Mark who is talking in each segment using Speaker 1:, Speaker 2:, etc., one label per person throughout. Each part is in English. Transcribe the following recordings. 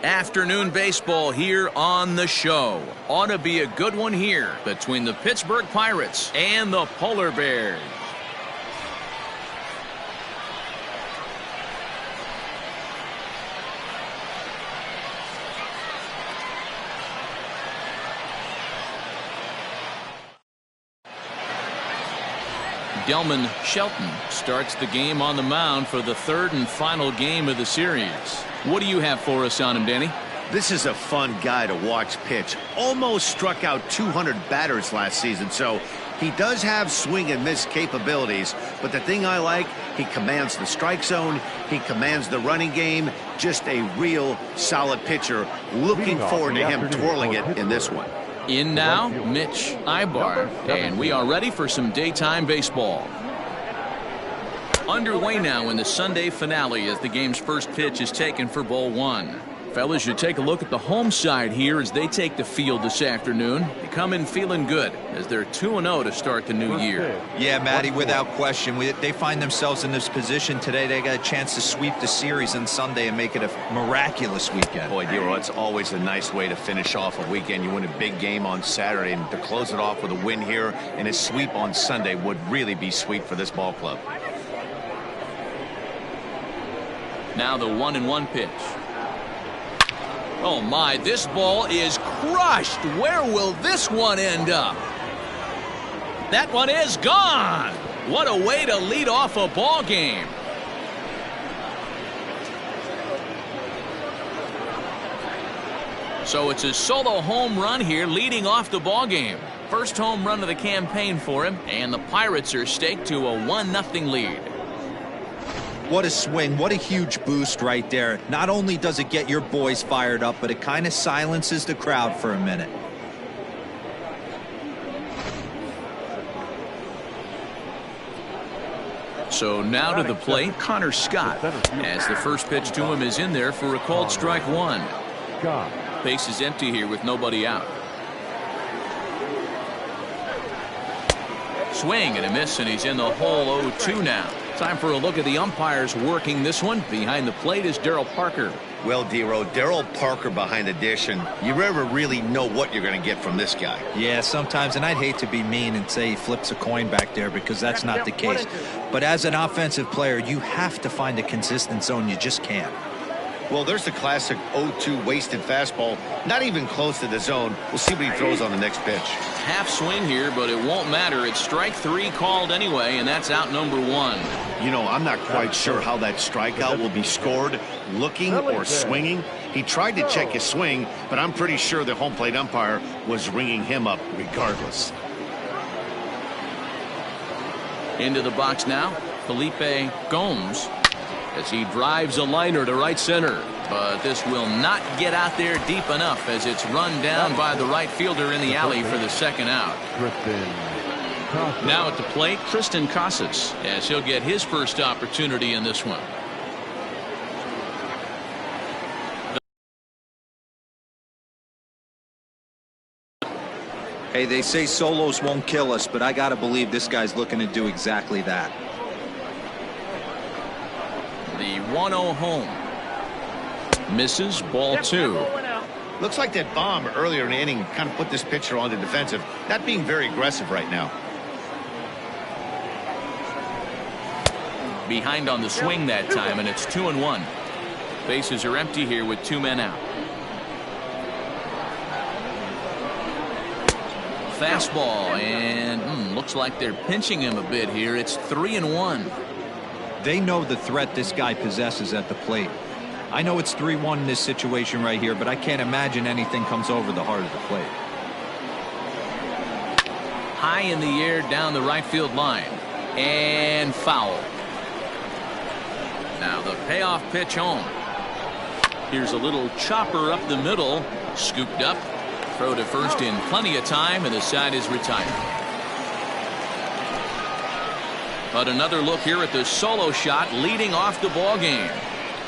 Speaker 1: Afternoon baseball here on the show. Ought to be a good one here between the Pittsburgh Pirates and the Polar Bears. Delman Shelton starts the game on the mound for the third and final game of the series. What do you have for us on him, Danny?
Speaker 2: This is a fun guy to watch pitch. Almost struck out 200 batters last season, so he does have swing and miss capabilities. But the thing I like, he commands the strike zone, he commands the running game. Just a real solid pitcher. Looking forward to him twirling it in this one.
Speaker 1: In now, Mitch Ibar, and we are ready for some daytime baseball. Underway now in the Sunday finale as the game's first pitch is taken for ball one. Fellas, you take a look at the home side here as they take the field this afternoon. They come in feeling good as they're 2-0 to start the new year.
Speaker 3: Yeah, Matty, without question. They find themselves in this position today. They got a chance to sweep the series on Sunday and make it a miraculous weekend.
Speaker 2: Boy, Dero, it's always a nice way to finish off a weekend. You win a big game on Saturday, and to close it off with a win here and a sweep on Sunday would really be sweet for this ball club.
Speaker 1: Now the 1-1 pitch. Oh my, this ball is crushed. Where will this one end up? That one is gone. What a way to lead off a ball game. So it's a solo home run here leading off the ball game. First home run of the campaign for him, and the Pirates are staked to a 1-0 lead.
Speaker 3: What a swing. What a huge boost right there. Not only does it get your boys fired up, but it kind of silences the crowd for a minute.
Speaker 1: So now to the plate, Connor Scott, as the first pitch to him is in there for a called strike one. Base is empty here with nobody out. Swing and a miss, and he's in the hole 0-2 now. Time for a look at the umpires working this one. Behind the plate is Darryl Parker.
Speaker 2: Well, Dero, Darryl Parker behind the dish, and you never really know what you're going to get from this guy.
Speaker 3: Yeah, sometimes, and I'd hate to be mean and say he flips a coin back there because that's not the case. But as an offensive player, you have to find a consistent zone. You just can't.
Speaker 2: Well, there's the classic 0-2 wasted fastball. Not even close to the zone. We'll see what he throws on the next pitch.
Speaker 1: Half swing here, but it won't matter. It's strike three called anyway, and that's out number one.
Speaker 2: You know, I'm not quite sure how that strikeout will be scored, looking or swinging. He tried to check his swing, but I'm pretty sure the home plate umpire was ringing him up regardless.
Speaker 1: Into the box now, Felipe Gomes, as he drives a liner to right center. But this will not get out there deep enough as it's run down by the right fielder in the alley for the second out. Now at the plate, Tristan Casas, as he'll get his first opportunity in this one.
Speaker 3: Hey, they say solos won't kill us, but I got to believe this guy's looking to do exactly that.
Speaker 1: The 1-0 home. Misses, ball two.
Speaker 2: Looks like that bomb earlier in the inning kind of put this pitcher on the defensive, not being very aggressive right now.
Speaker 1: Behind on the swing that time, and it's 2-1. Bases are empty here with two men out. Fastball, and looks like they're pinching him a bit here. It's 3-1.
Speaker 3: They know the threat this guy possesses at the plate. I know it's 3-1 in this situation right here, but I can't imagine anything comes over the heart of the plate.
Speaker 1: High in the air down the right field line, and foul. Now the payoff pitch home. Here's a little chopper up the middle, scooped up, throw to first in plenty of time, and the side is retired. But another look here at the solo shot leading off the ball game.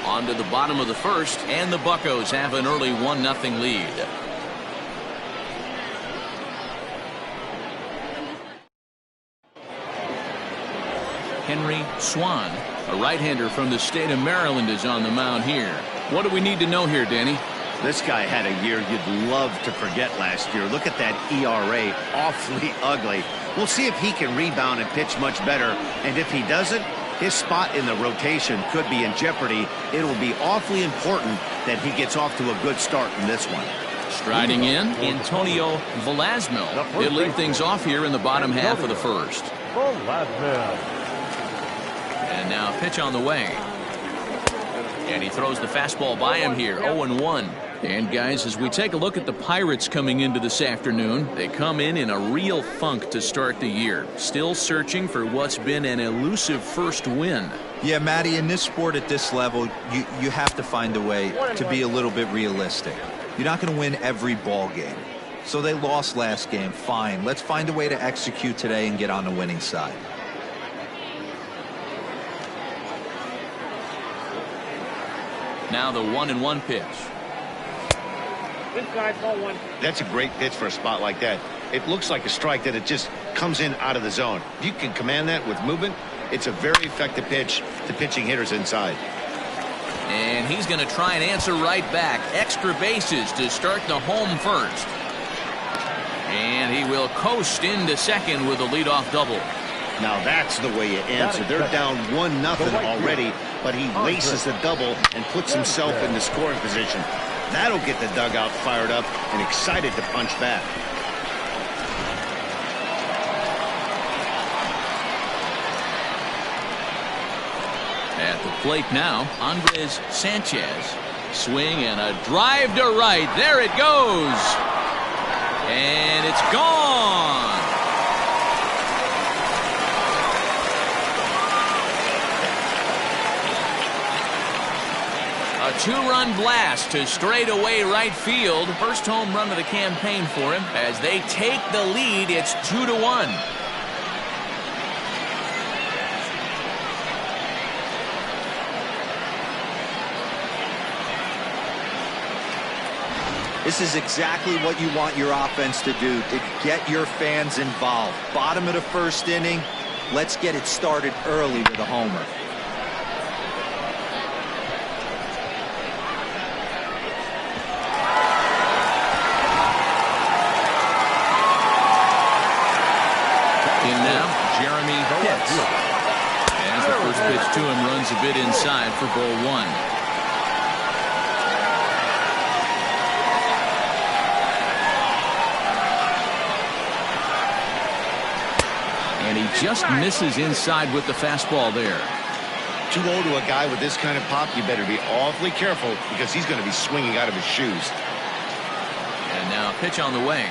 Speaker 1: On to the bottom of the first, and the Buccos have an early 1-0 lead. Henry Swan, a right-hander from the state of Maryland, is on the mound here. What do we need to know here, Danny?
Speaker 2: This guy had a year you'd love to forget last year. Look at that ERA, awfully ugly. We'll see if he can rebound and pitch much better. And if he doesn't, his spot in the rotation could be in jeopardy. It'll be awfully important that he gets off to a good start in this one.
Speaker 1: Striding in, Antonio Velasquez. He'll lead things off here in the bottom half of the first. And now pitch on the way. And he throws the fastball by him here, 0-1. And guys, as we take a look at the Pirates coming into this afternoon, they come in a real funk to start the year. Still searching for what's been an elusive first win.
Speaker 3: Yeah, Matty, in this sport at this level, you have to find a way to be a little bit realistic. You're not going to win every ball game. So they lost last game. Fine. Let's find a way to execute today and get on the winning side.
Speaker 1: Now the 1-1 pitch.
Speaker 2: That's a great pitch for a spot like that. It looks like a strike that it just comes in out of the zone. If you can command that with movement, it's a very effective pitch to pitching hitters inside.
Speaker 1: And he's going to try and answer right back. Extra bases to start the home first. And he will coast into second with a leadoff double.
Speaker 2: Now that's the way you answer. They're down 1-0 already, but he laces the double and puts himself in the scoring position. That'll get the dugout fired up and excited to punch back.
Speaker 1: At the plate now, Andres Sanchez. Swing and a drive to right. There it goes. And it's gone. A two-run blast to straightaway right field. First home run of the campaign for him. As they take the lead, it's 2-1.
Speaker 3: This is exactly what you want your offense to do, to get your fans involved. Bottom of the first inning, let's get it started early with a homer.
Speaker 1: In now, Jeremy Pitts. As the first pitch to him runs a bit inside for ball one. And he just misses inside with the fastball there.
Speaker 2: Too low to a guy with this kind of pop, you better be awfully careful because he's going to be swinging out of his shoes.
Speaker 1: And now pitch on the way.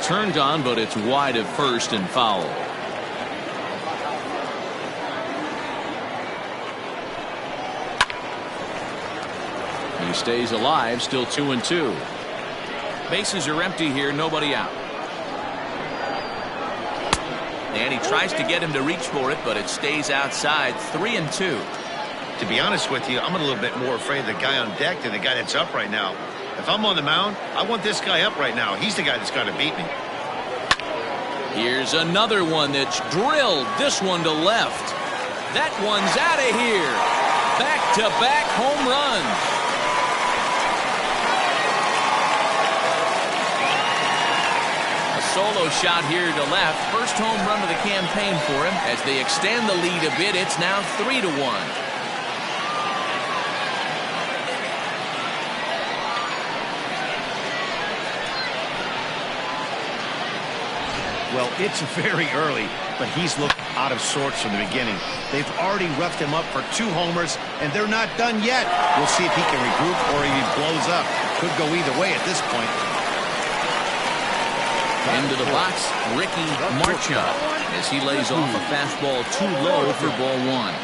Speaker 1: Turned on, but it's wide at first and foul. He stays alive, still 2-2. Bases are empty here, nobody out. And he tries to get him to reach for it, but it stays outside, 3-2.
Speaker 2: To be honest with you, I'm a little bit more afraid of the guy on deck than the guy that's up right now. If I'm on the mound, I want this guy up right now. He's the guy that's got to beat me.
Speaker 1: Here's another one that's drilled, this one to left. That one's out of here. Back-to-back home runs. Solo shot here to left. First home run of the campaign for him. As they extend the lead a bit, it's now 3-1.
Speaker 2: Well, it's very early, but he's looked out of sorts from the beginning. They've already roughed him up for 2 homers, and they're not done yet. We'll see if he can regroup or if he blows up. Could go either way at this point.
Speaker 1: Into the box, Ricky Marchand, as he lays off a fastball too low for ball one.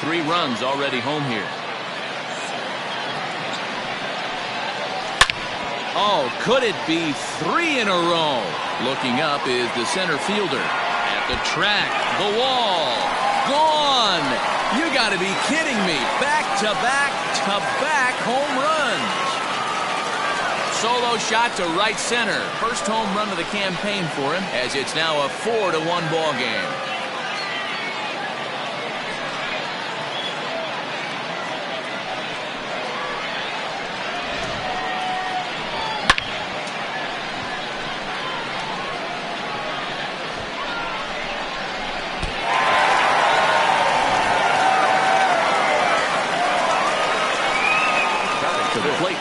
Speaker 1: Three runs already home here. Oh, could it be 3 in a row? Looking up is the center fielder. At the track, the wall, gone! You got to be kidding me. Back-to-back home runs. solo shot to right center. First home run of the campaign for him, as it's now a 4-1 ball game.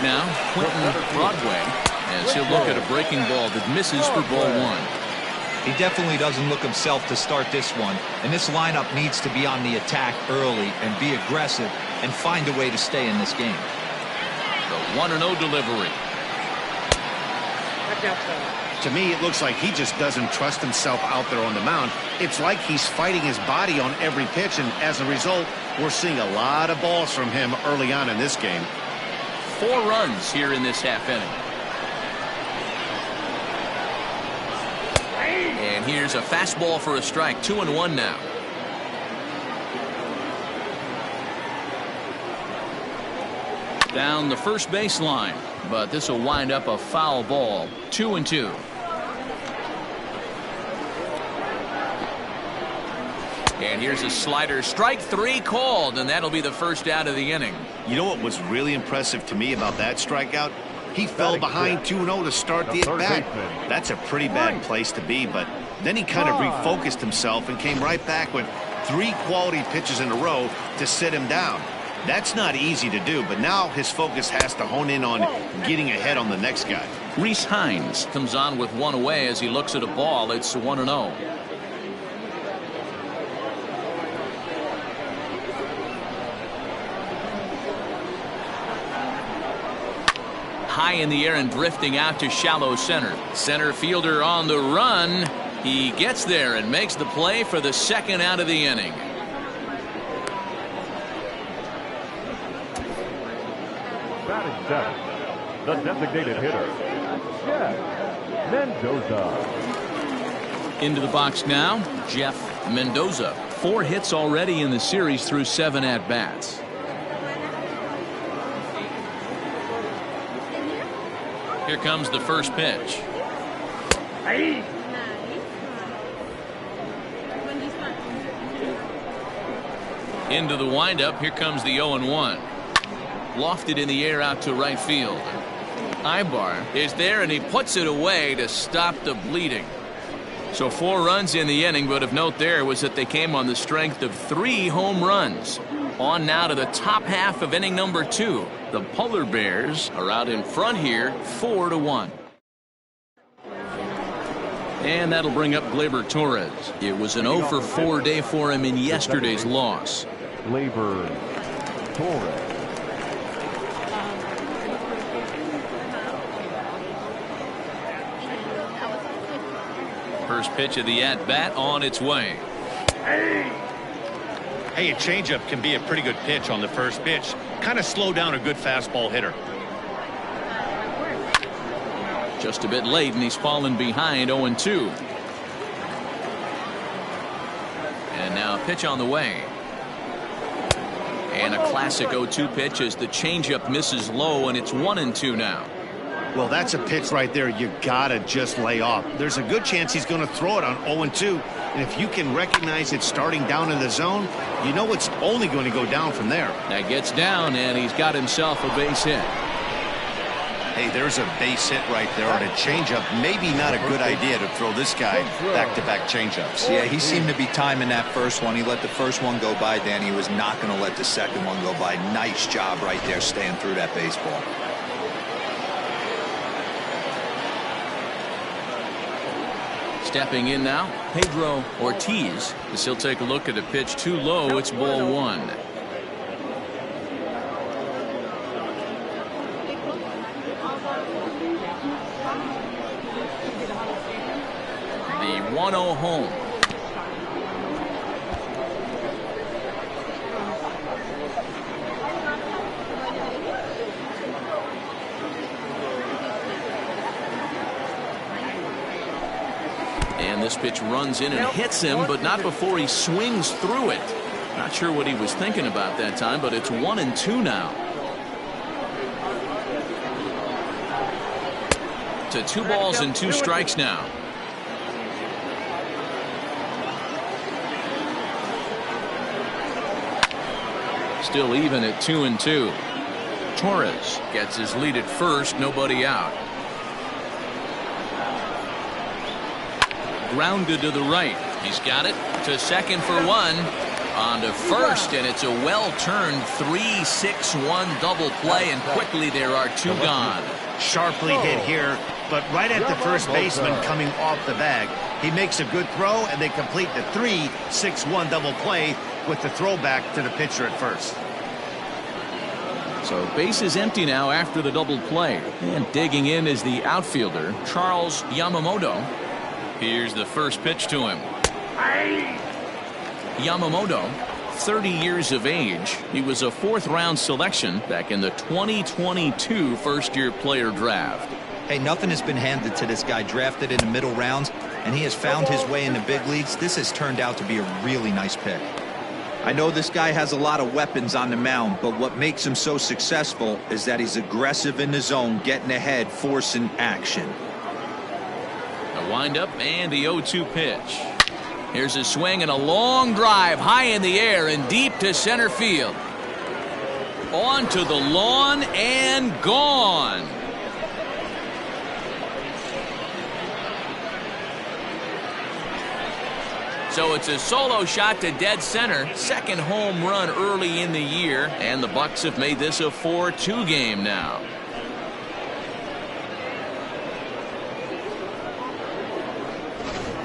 Speaker 4: Now, Quentin Broadway, as he'll look at a breaking ball that misses for ball one.
Speaker 3: He definitely doesn't look himself to start this one, and this lineup needs to be on the attack early and be aggressive and find a way to stay in this game.
Speaker 1: The 1-0 delivery.
Speaker 2: To me, it looks like he just doesn't trust himself out there on the mound. It's like he's fighting his body on every pitch, and as a result, we're seeing a lot of balls from him early on in this game.
Speaker 1: 4 runs here in this half inning. And here's a fastball for a strike. 2-1 now. Down the first baseline, but this will wind up a foul ball. 2-2. And here's a slider. Strike 3 called, and that'll be the first out of the inning.
Speaker 2: You know what was really impressive to me about that strikeout? He fell behind 2-0 to start the at-bat. That's a pretty bad place to be, but then he kind of refocused himself and came right back with 3 quality pitches in a row to sit him down. That's not easy to do, but now his focus has to hone in on getting ahead on the next guy.
Speaker 1: Reese Hines comes on with 1 away as he looks at a ball. It's 1-0. High in the air and drifting out to shallow center. Center fielder on the run. He gets there and makes the play for the second out of the inning.
Speaker 4: Batting seventh, the designated hitter, Jeff Mendoza.
Speaker 1: Into the box now, Jeff Mendoza. 4 hits already in the series through 7 at-bats. Here comes the first pitch. Into the windup. Here comes the 0-1. Lofted in the air out to right field. Ibar is there, and he puts it away to stop the bleeding. So 4 runs in the inning, but of note there was that they came on the strength of 3 home runs. On now to the top half of inning number 2. The Polar Bears are out in front here, 4-1. And that'll bring up Gleyber Torres. It was an 0-for-4 day for him in yesterday's loss.
Speaker 4: Gleyber Torres.
Speaker 1: First pitch of the at-bat on its way.
Speaker 2: Hey, a changeup can be a pretty good pitch on the first pitch. Kind of slow down a good fastball hitter.
Speaker 1: Just a bit late, and he's fallen behind 0-2. And now a pitch on the way. And a classic 0-2 pitch as the changeup misses low, and it's 1-2 now.
Speaker 2: Well, that's a pitch right there you gotta just lay off. There's a good chance he's going to throw it on 0-2, and if you can recognize it starting down in the zone, you know it's only going to go down from there.
Speaker 1: That gets down, and he's got himself a base hit.
Speaker 2: Hey, there's a base hit right there on a changeup. Maybe not a good idea to throw this guy back-to-back changeups.
Speaker 3: Yeah, he seemed to be timing that first one. He let the first one go by, Danny. He was not going to let the second one go by. Nice job right there staying through that baseball.
Speaker 1: Stepping in now, Pedro Ortiz, as he'll take a look at a pitch too low. It's ball 1. The 1-0 home. And this pitch runs in and hits him, but not before he swings through it. Not sure what he was thinking about that time, but it's 1-2 now. to 2 balls and 2 strikes now. Still even at 2-2. Torres gets his lead at first, nobody out. Grounded to the right. He's got it to second for 1. On to first, and it's a well-turned 3-6-1 double play, and quickly there are 2 gone.
Speaker 2: Sharply hit here, but right at the first baseman coming off the bag. He makes a good throw, and they complete the 3-6-1 double play with the throwback to the pitcher at first.
Speaker 1: So base is empty now after the double play. And digging in is the outfielder, Charles Yamamoto. Here's the first pitch to him. Yamamoto, 30 years of age. He was a 4th-round selection back in the 2022 first-year player draft.
Speaker 3: Hey, nothing has been handed to this guy. Drafted in the middle rounds, and he has found his way in the big leagues. This has turned out to be a really nice pick. I know this guy has a lot of weapons on the mound, but what makes him so successful is that he's aggressive in the zone, getting ahead, forcing action.
Speaker 1: A windup and the 0-2 pitch. Here's a swing and a long drive high in the air and deep to center field. On to the lawn and gone. So it's a solo shot to dead center. Second home run early in the year, and the Bucks have made this a 4-2 game now.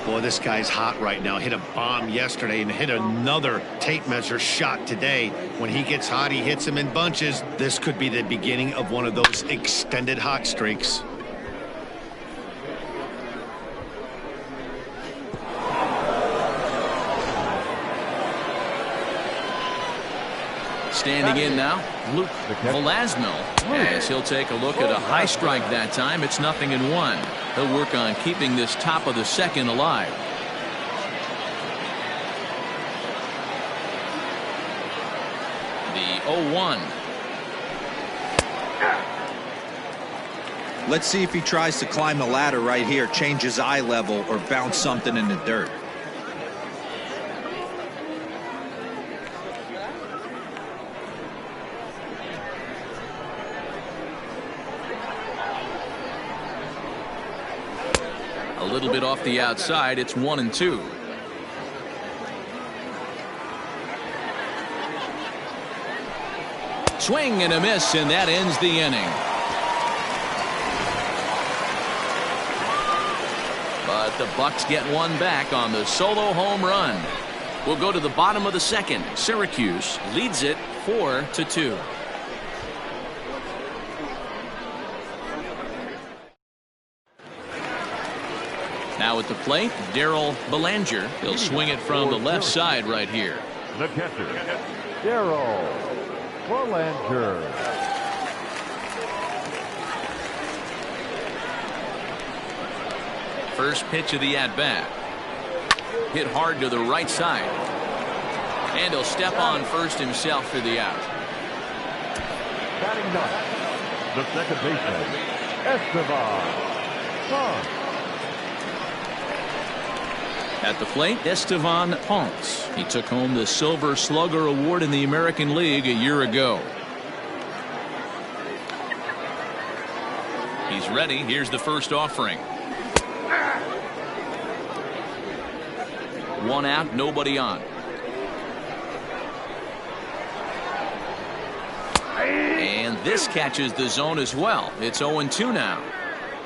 Speaker 2: Boy, this guy's hot right now. Hit a bomb yesterday and hit another tape measure shot today. When he gets hot, he hits them in bunches. This could be the beginning of one of those extended hot streaks.
Speaker 1: Standing in now, Luke Velasmil, as he'll take a look at a high strike that time. It's 0-1. He'll work on keeping this top of the second alive. The 0-1.
Speaker 3: Let's see if he tries to climb the ladder right here, change his eye level, or bounce something in the dirt.
Speaker 1: A little bit off the outside. It's 1-2. Swing and a miss, and that ends the inning. But the Bucks get one back on the solo home run. We'll go to the bottom of the second. Syracuse leads it 4-2. Now at the plate, Darryl Belanger. He'll swing it from the left side right here.
Speaker 5: The catcher, Darryl Belanger.
Speaker 1: First pitch of the at-bat. Hit hard to the right side. And he'll step on first himself for the out.
Speaker 5: Batting ninth, the second baseman, Esteban Ponce.
Speaker 1: At the plate, Esteban Ponce. He took home the Silver Slugger Award in the American League a year ago. He's ready. Here's the first offering. One out, nobody on. And this catches the zone as well. It's 0-2 now.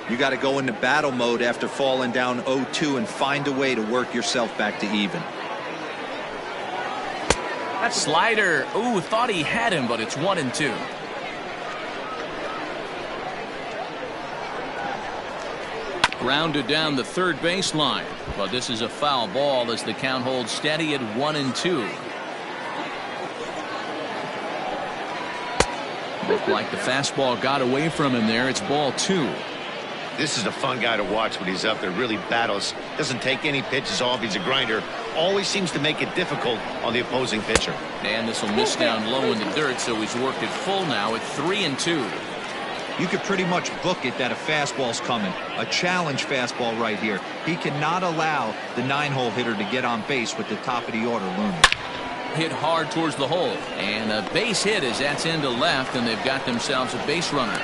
Speaker 3: You got to go into battle mode after falling down 0-2 and find a way to work yourself back to even.
Speaker 1: That slider. Ooh, thought he had him, but it's 1-2. Grounded down the third baseline, but this is a foul ball as the count holds steady at 1-2. Looked like the fastball got away from him there. It's ball 2.
Speaker 2: This is a fun guy to watch when he's up there. Really battles. Doesn't take any pitches off. He's a grinder. Always seems to make it difficult on the opposing pitcher.
Speaker 1: And this will miss down low in the dirt, so he's worked it full now at 3-2.
Speaker 3: You could pretty much book it that a fastball's coming. A challenge fastball right here. He cannot allow the 9-hole hitter to get on base with the top of the order looming.
Speaker 1: Hit hard towards the hole, and a base hit as that's into left, and they've got themselves a base runner.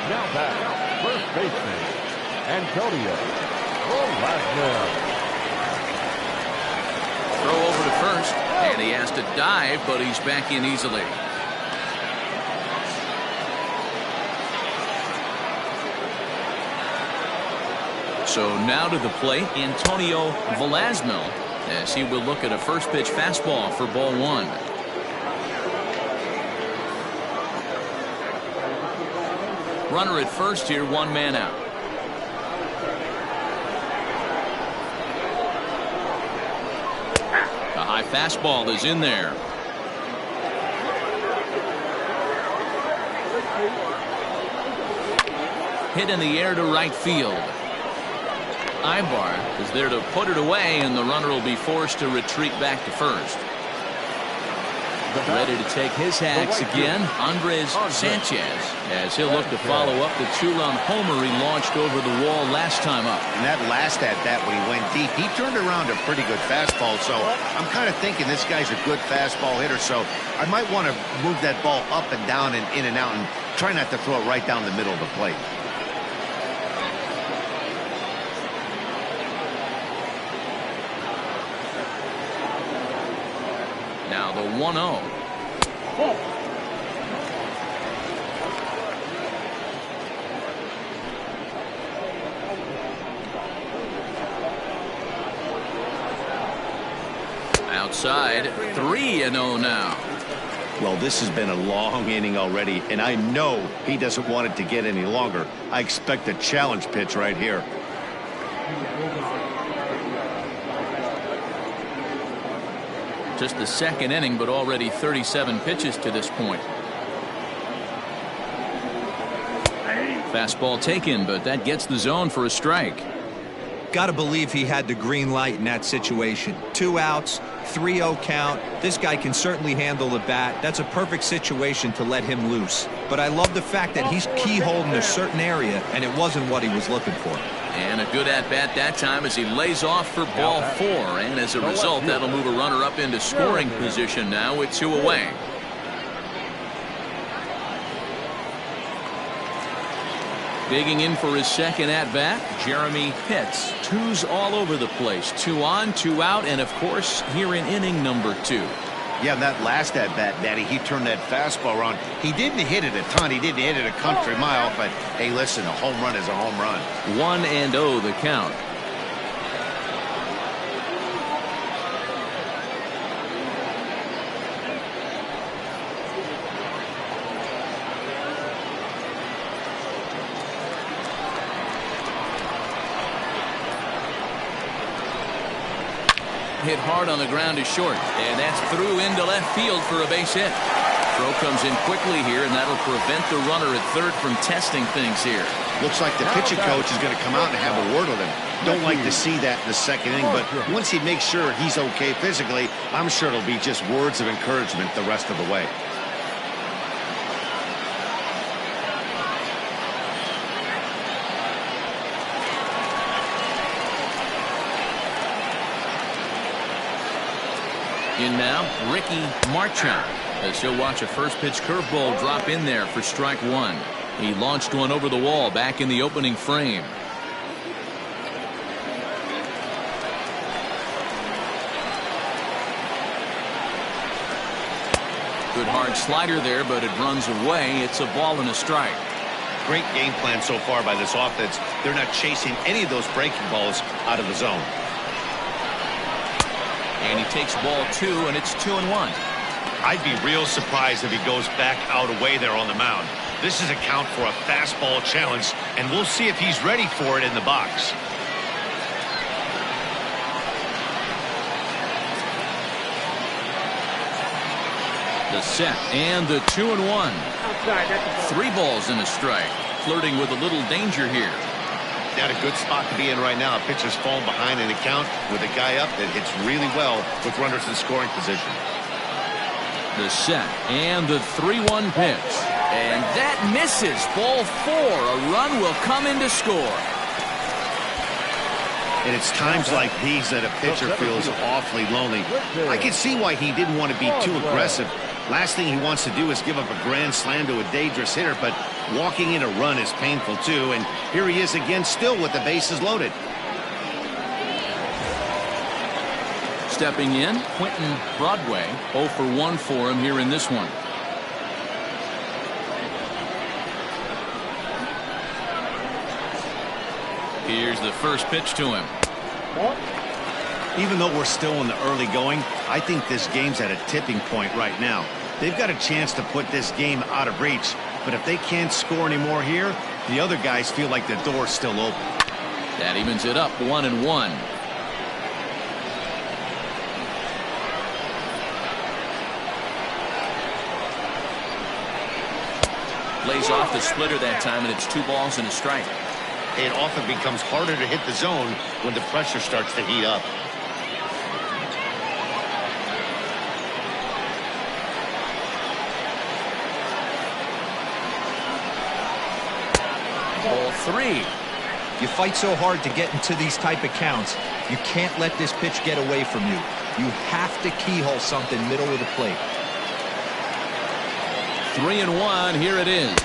Speaker 5: Now back, first baseman, Antonio Velasquez.
Speaker 1: Throw over to first, and he has to dive, but he's back in easily. So now to the plate, Antonio Velasquez, as he will look at a first pitch fastball for ball one. Runner at first here, 1 man out. A high fastball is in there. Hit in the air to right field. Ibar is there to put it away, and the runner will be forced to retreat back to first. Ready to take his hacks again, Andres Sanchez, as he'll look to follow up the 2-run homer he launched over the wall last time up.
Speaker 2: And that last at-bat when he went deep, he turned around a pretty good fastball, so I'm kind of thinking this guy's a good fastball hitter, so I might want to move that ball up and down and in and out and try not to throw it right down the middle of the plate.
Speaker 1: Now the 1-0. Outside, 3-0 now.
Speaker 2: Well, this has been a long inning already, and I know he doesn't want it to get any longer. I expect a challenge pitch right here.
Speaker 1: Just the second inning, but already 37 pitches to this point. Fastball taken, but that gets the zone for a strike.
Speaker 3: Got to believe he had the green light in that situation. 2 outs, 3-0 count. This guy can certainly handle the bat. That's a perfect situation to let him loose. But I love the fact that he's keyholding a certain area, and it wasn't what he was looking for.
Speaker 1: And a good at-bat that time as he lays off for ball 4. And as a result, that'll move a runner up into scoring position now with 2 away. Digging in for his second at-bat, Jeremy Pitts. 2s all over the place. 2 on, 2 out, and of course, here in inning number 2.
Speaker 2: Yeah, that last at-bat, Daddy, he turned that fastball around. He didn't hit it a ton. He didn't hit it a country mile, but hey, listen, a home run is a home run.
Speaker 1: 1-0 the count. Hit hard on the ground is short, and that's through into left field for a base hit. Throw comes in quickly here, and that'll prevent the runner at third from testing things here.
Speaker 2: Looks like the pitching coach is going to come out and have a word with him. Don't like to see that in the second inning, but once he makes sure he's okay physically, I'm sure it'll be just words of encouragement the rest of the way.
Speaker 1: In now, Ricky Marchand, as he'll watch a first pitch curveball drop in there for strike 1. He launched one over the wall back in the opening frame. Good hard slider there, but it runs away. It's a ball and a strike.
Speaker 2: Great game plan so far by this offense. They're not chasing any of those breaking balls out of the zone.
Speaker 1: And he takes ball 2, and it's 2-1.
Speaker 2: I'd be real surprised if he goes back out away there on the mound. This is a count for a fastball challenge, and we'll see if he's ready for it in the box.
Speaker 1: The set and the 2-1. 3 balls and a strike. Flirting with a little danger here.
Speaker 2: Not a good spot to be in right now. A pitcher's falling behind in the count with a guy up that hits really well with runners in scoring position.
Speaker 1: The set and the 3-1 pitch. And that misses. Ball 4. A run will come in to score.
Speaker 2: And it's times like these that a pitcher feels awfully lonely. I can see why he didn't want to be too aggressive. Last thing he wants to do is give up a grand slam to a dangerous hitter, but walking in a run is painful too. And here he is again, still with the bases loaded.
Speaker 1: Stepping in, Quentin Broadway. 0 for 1 for him here in this one. Here's the first pitch to him.
Speaker 2: Even though we're still in the early going, I think this game's at a tipping point right now. They've got a chance to put this game out of reach, but if they can't score anymore here, the other guys feel like the door's still open.
Speaker 1: That evens it up 1-1. Lays off the splitter that time, and it's 2 balls and a strike.
Speaker 2: It often becomes harder to hit the zone when the pressure starts to heat up.
Speaker 1: Ball 3.
Speaker 3: You fight so hard to get into these type of counts. You can't let this pitch get away from you. You have to keyhole something middle of the plate.
Speaker 1: 3-1. Here it is.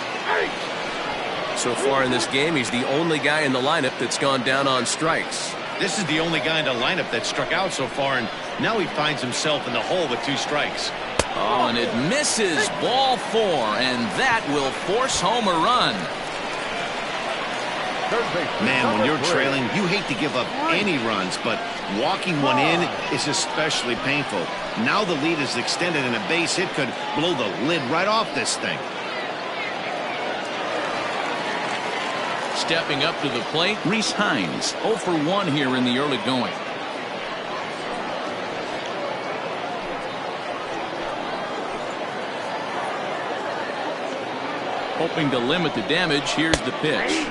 Speaker 4: So far in this game, he's the only guy in the lineup that's gone down on strikes.
Speaker 2: This is the only guy in the lineup that struck out so far, and now he finds himself in the hole with 2 strikes.
Speaker 1: Oh, and it misses. Ball 4, and that will force home a run.
Speaker 2: Man, when you're trailing, you hate to give up any runs, but walking one in is especially painful. Now the lead is extended, and a base hit could blow the lid right off this thing.
Speaker 1: Stepping up to the plate, Rhys Hines. 0 for 1 here in the early going. Hoping to limit the damage, here's the pitch.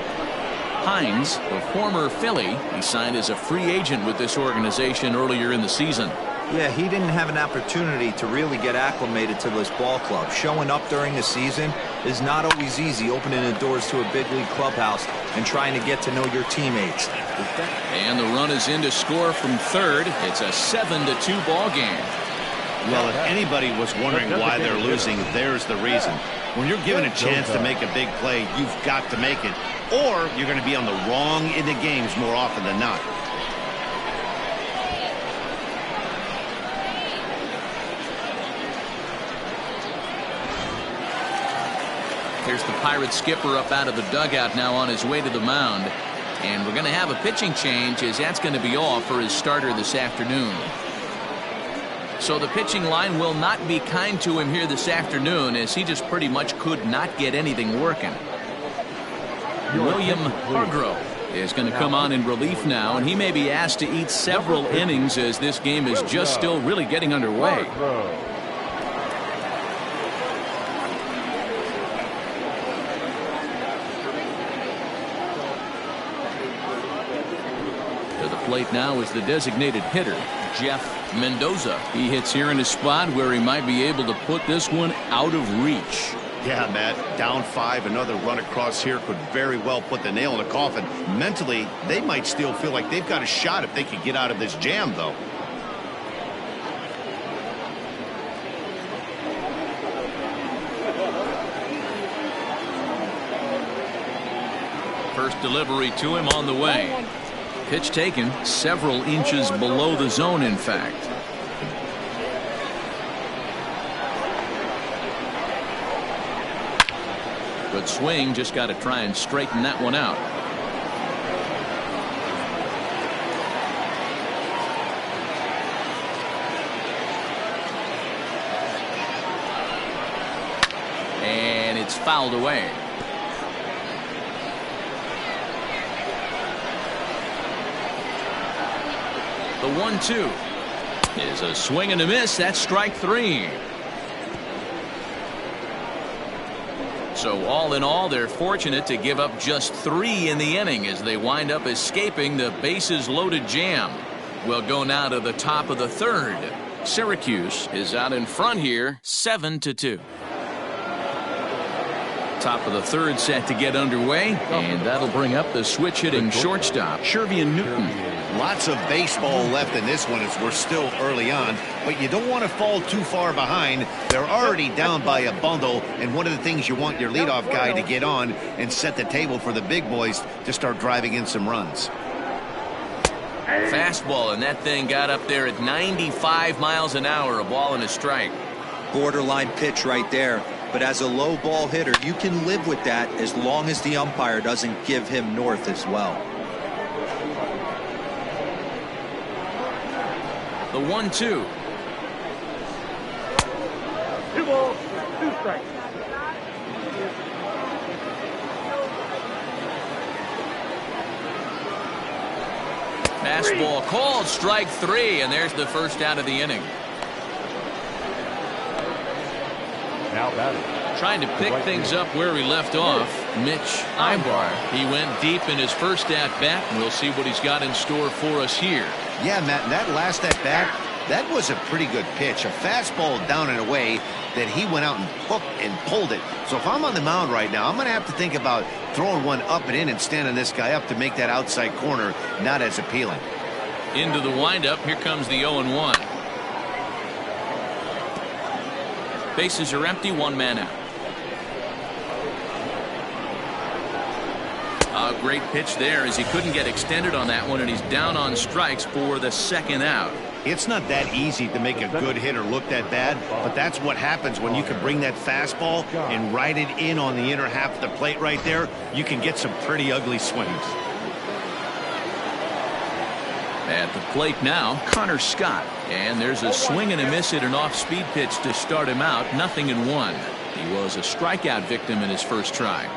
Speaker 1: Hines, the former Philly, he signed as a free agent with this organization earlier in the season.
Speaker 3: Yeah, he didn't have an opportunity to really get acclimated to this ball club. Showing up during the season is not always easy, opening the doors to a big league clubhouse and trying to get to know your teammates.
Speaker 1: And the run is in to score from third. It's a 7-2 ball game.
Speaker 2: Well, if anybody was wondering why they're losing, there's the reason. When you're given a chance to make a big play, you've got to make it, or you're going to be on the wrong end of games more often than not.
Speaker 1: Here's the Pirates skipper up out of the dugout now on his way to the mound. And we're going to have a pitching change, as that's going to be off for his starter this afternoon. So the pitching line will not be kind to him here this afternoon, as he just pretty much could not get anything working. William Hargrove is going to come on in relief now, and he may be asked to eat several innings, as this game is just still really getting underway. Plate now is the designated hitter, Jeff Mendoza. He hits here in a spot where he might be able to put this one out of reach.
Speaker 2: Yeah, Matt, down 5, another run across here could very well put the nail in the coffin. Mentally, they might still feel like they've got a shot if they could get out of this jam, though.
Speaker 1: First delivery to him on the way. Pitch taken several inches below the zone, in fact. Good swing, just got to try and straighten that one out. And it's fouled away. The 1-2 is a swing and a miss. That's strike 3. So all in all, they're fortunate to give up just 3 in the inning as they wind up escaping the bases loaded jam. We'll go now to the top of the 3rd. Syracuse is out in front here, 7-2. Top of the 3rd set to get underway, and that'll bring up the switch hitting shortstop, Shervian Newton.
Speaker 2: Lots of baseball left in this one as we're still early on, but you don't want to fall too far behind. They're already down by a bundle, and one of the things you want your leadoff guy to get on and set the table for the big boys to start driving in some runs.
Speaker 1: Fastball, and that thing got up there at 95 miles an hour, a ball and a strike.
Speaker 3: Borderline pitch right there. But as a low ball hitter, you can live with that as long as the umpire doesn't give him north as well.
Speaker 1: The 1-2.
Speaker 5: 2 balls, 2 strikes.
Speaker 1: Fastball called, strike 3, and there's the first out of the inning.
Speaker 5: Now batting.
Speaker 1: Trying to pick things up where he left off, Mitch Ibar. He went deep in his first at-bat, and we'll see what he's got in store for us here.
Speaker 2: Yeah, Matt, that last at-bat, that was a pretty good pitch. A fastball down and away that he went out and hooked and pulled it. So if I'm on the mound right now, I'm going to have to think about throwing one up and in and standing this guy up to make that outside corner not as appealing.
Speaker 1: Into the windup, here comes the 0-1. Bases are empty, 1 man out. A great pitch there as he couldn't get extended on that one, and he's down on strikes for the 2nd out.
Speaker 2: It's not that easy to make a good hitter look that bad, but that's what happens when you can bring that fastball and ride it in on the inner half of the plate right there. You can get some pretty ugly swings.
Speaker 1: At the plate now, Connor Scott. And there's a swing and a miss at an off-speed pitch to start him out. 0-1. He was a strikeout victim in his first try.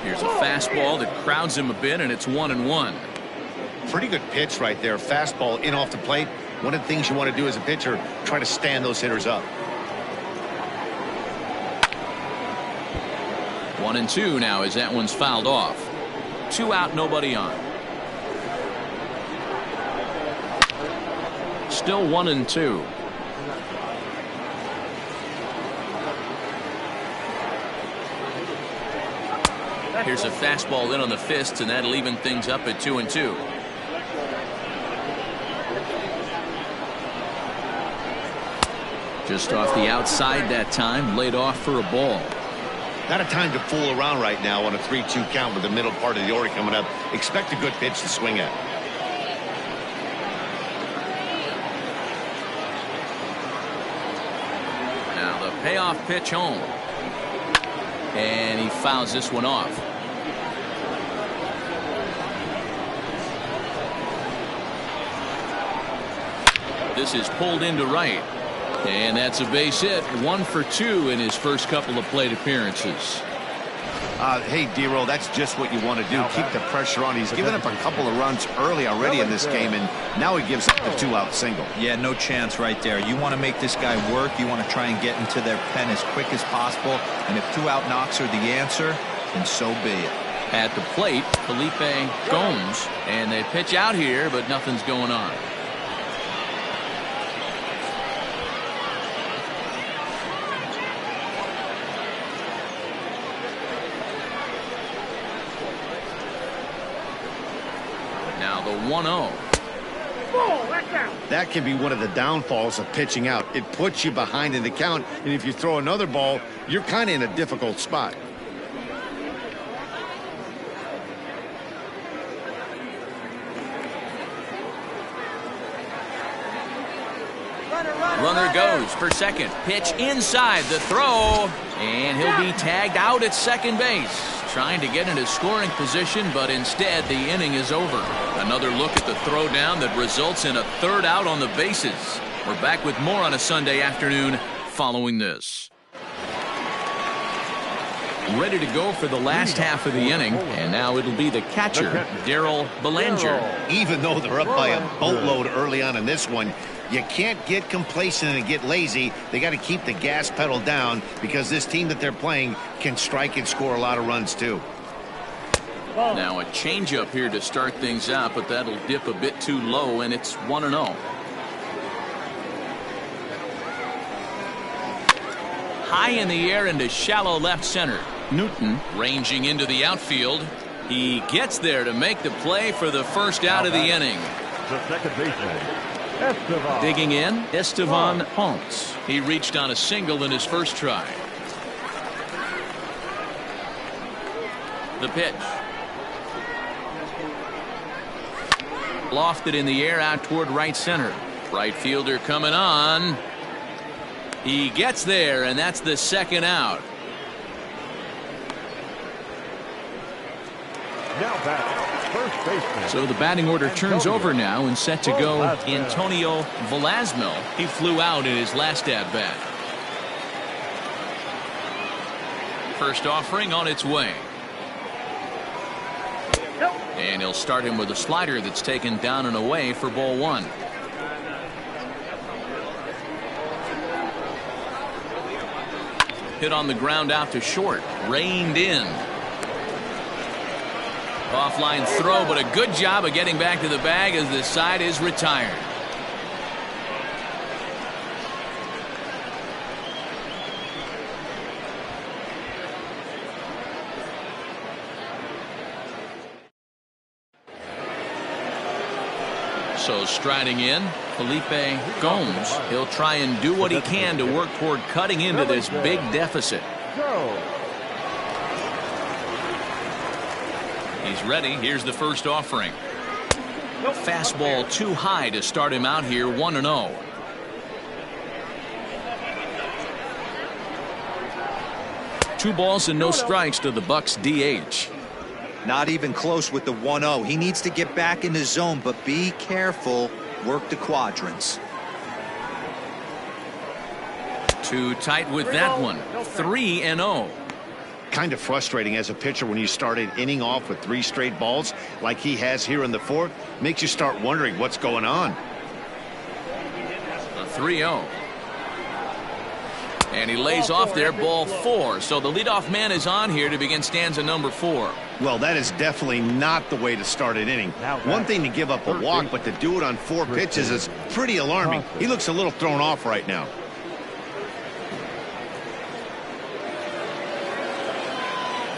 Speaker 1: Here's a fastball that crowds him a bit, and it's 1-1.
Speaker 2: Pretty good pitch right there. Fastball in off the plate. One of the things you want to do as a pitcher, try to stand those hitters up.
Speaker 1: 1-2 now as that one's fouled off. 2 out, nobody on. Still 1-2. Here's a fastball in on the fists, and that'll even things up at 2-2. Just off the outside that time, laid off for a ball.
Speaker 2: Not a time to fool around right now on a 3-2 count with the middle part of the order coming up. Expect a good pitch to swing at.
Speaker 1: Now the payoff pitch home. And he fouls this one off. This is pulled into right. And that's a base hit. 1 for 2 in his first couple of plate appearances.
Speaker 2: Hey, D-Roll, that's just what you want to do. Keep the pressure on. He's given up a couple of runs early already in this game, and now he gives up the 2-out single.
Speaker 3: Yeah, no chance right there. You want to make this guy work. You want to try and get into their pen as quick as possible. And if 2-out knocks are the answer, then so be it.
Speaker 1: At the plate, Felipe Gomes. And they pitch out here, but nothing's going on. Now the 1-0.
Speaker 2: That can be one of the downfalls of pitching out. It puts you behind in the count, and if you throw another ball, you're kind of in a difficult spot.
Speaker 1: Runner goes for second. Pitch inside the throw. And he'll be tagged out at second base. Trying to get into scoring position, but instead the inning is over. Another look at the throw down that results in a 3rd out on the bases. We're back with more on a Sunday afternoon following this. ready to go for the last half of the inning, and now it'll be the catcher, Darryl Belanger.
Speaker 2: Even though they're up by a boatload early on in this one, you can't get complacent and get lazy. They got to keep the gas pedal down because this team that they're playing can strike and score a lot of runs too.
Speaker 1: Now a changeup here to start things out, but that'll dip a bit too low, and it's 1-0. High in the air into shallow left center. Newton ranging into the outfield. He gets there to make the play for the first out of the inning.
Speaker 5: The second baseman, Estevan.
Speaker 1: Digging in, Estevan Ponce. He reached on a single in his first try. The pitch. Lofted in the air out toward right center. Right fielder coming on. He gets there, and that's the second out.
Speaker 5: Now back, first baseman.
Speaker 1: So the batting order turns over now and set to go Antonio Velasmil. He flew out in his last at-bat. First offering on its way. And he'll start him with a slider that's taken down and away for ball one. Hit on the ground out to short. Reined in. Offline throw, but a good job of getting back to the bag as the side is retired. So striding in, Felipe Gomes. He'll try and do what he can to work toward cutting into this big deficit. He's ready. Here's the first offering. Fastball too high to start him out here, 1-0. Two balls and no strikes to the Bucks DH.
Speaker 3: Not even close with the 1-0. He needs to get back in the zone, but be careful. Work the quadrants.
Speaker 1: Too tight with that one. 3-0.
Speaker 2: Kind of frustrating as a pitcher when you start an inning off with 3 straight balls like he has here in the 4th. Makes you start wondering what's going on.
Speaker 1: A 3-0. And he lays off there, ball 4. So the leadoff man is on here to begin stanza number 4.
Speaker 2: Well, that is definitely not the way to start an inning. One thing to give up a walk, but to do it on 4 pitches is pretty alarming. He looks a little thrown off right now.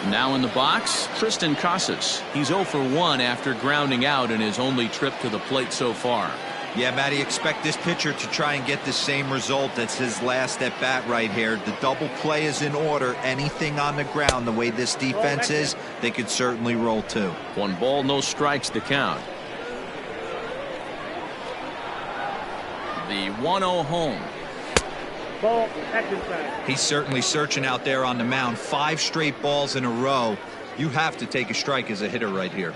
Speaker 1: Now in the box, Tristan Casas. He's 0 for 1 after grounding out in his only trip to the plate so far.
Speaker 3: Yeah, Matty, expect this pitcher to try and get the same result. That's his last at bat right here. The double play is in order. Anything on the ground, the way this defense is, they could certainly roll too.
Speaker 1: 1 ball, no strikes to count. The 1-0 home.
Speaker 5: Ball, action side.
Speaker 3: He's certainly searching out there on the mound. 5 straight balls in a row. You have to take a strike as a hitter right here.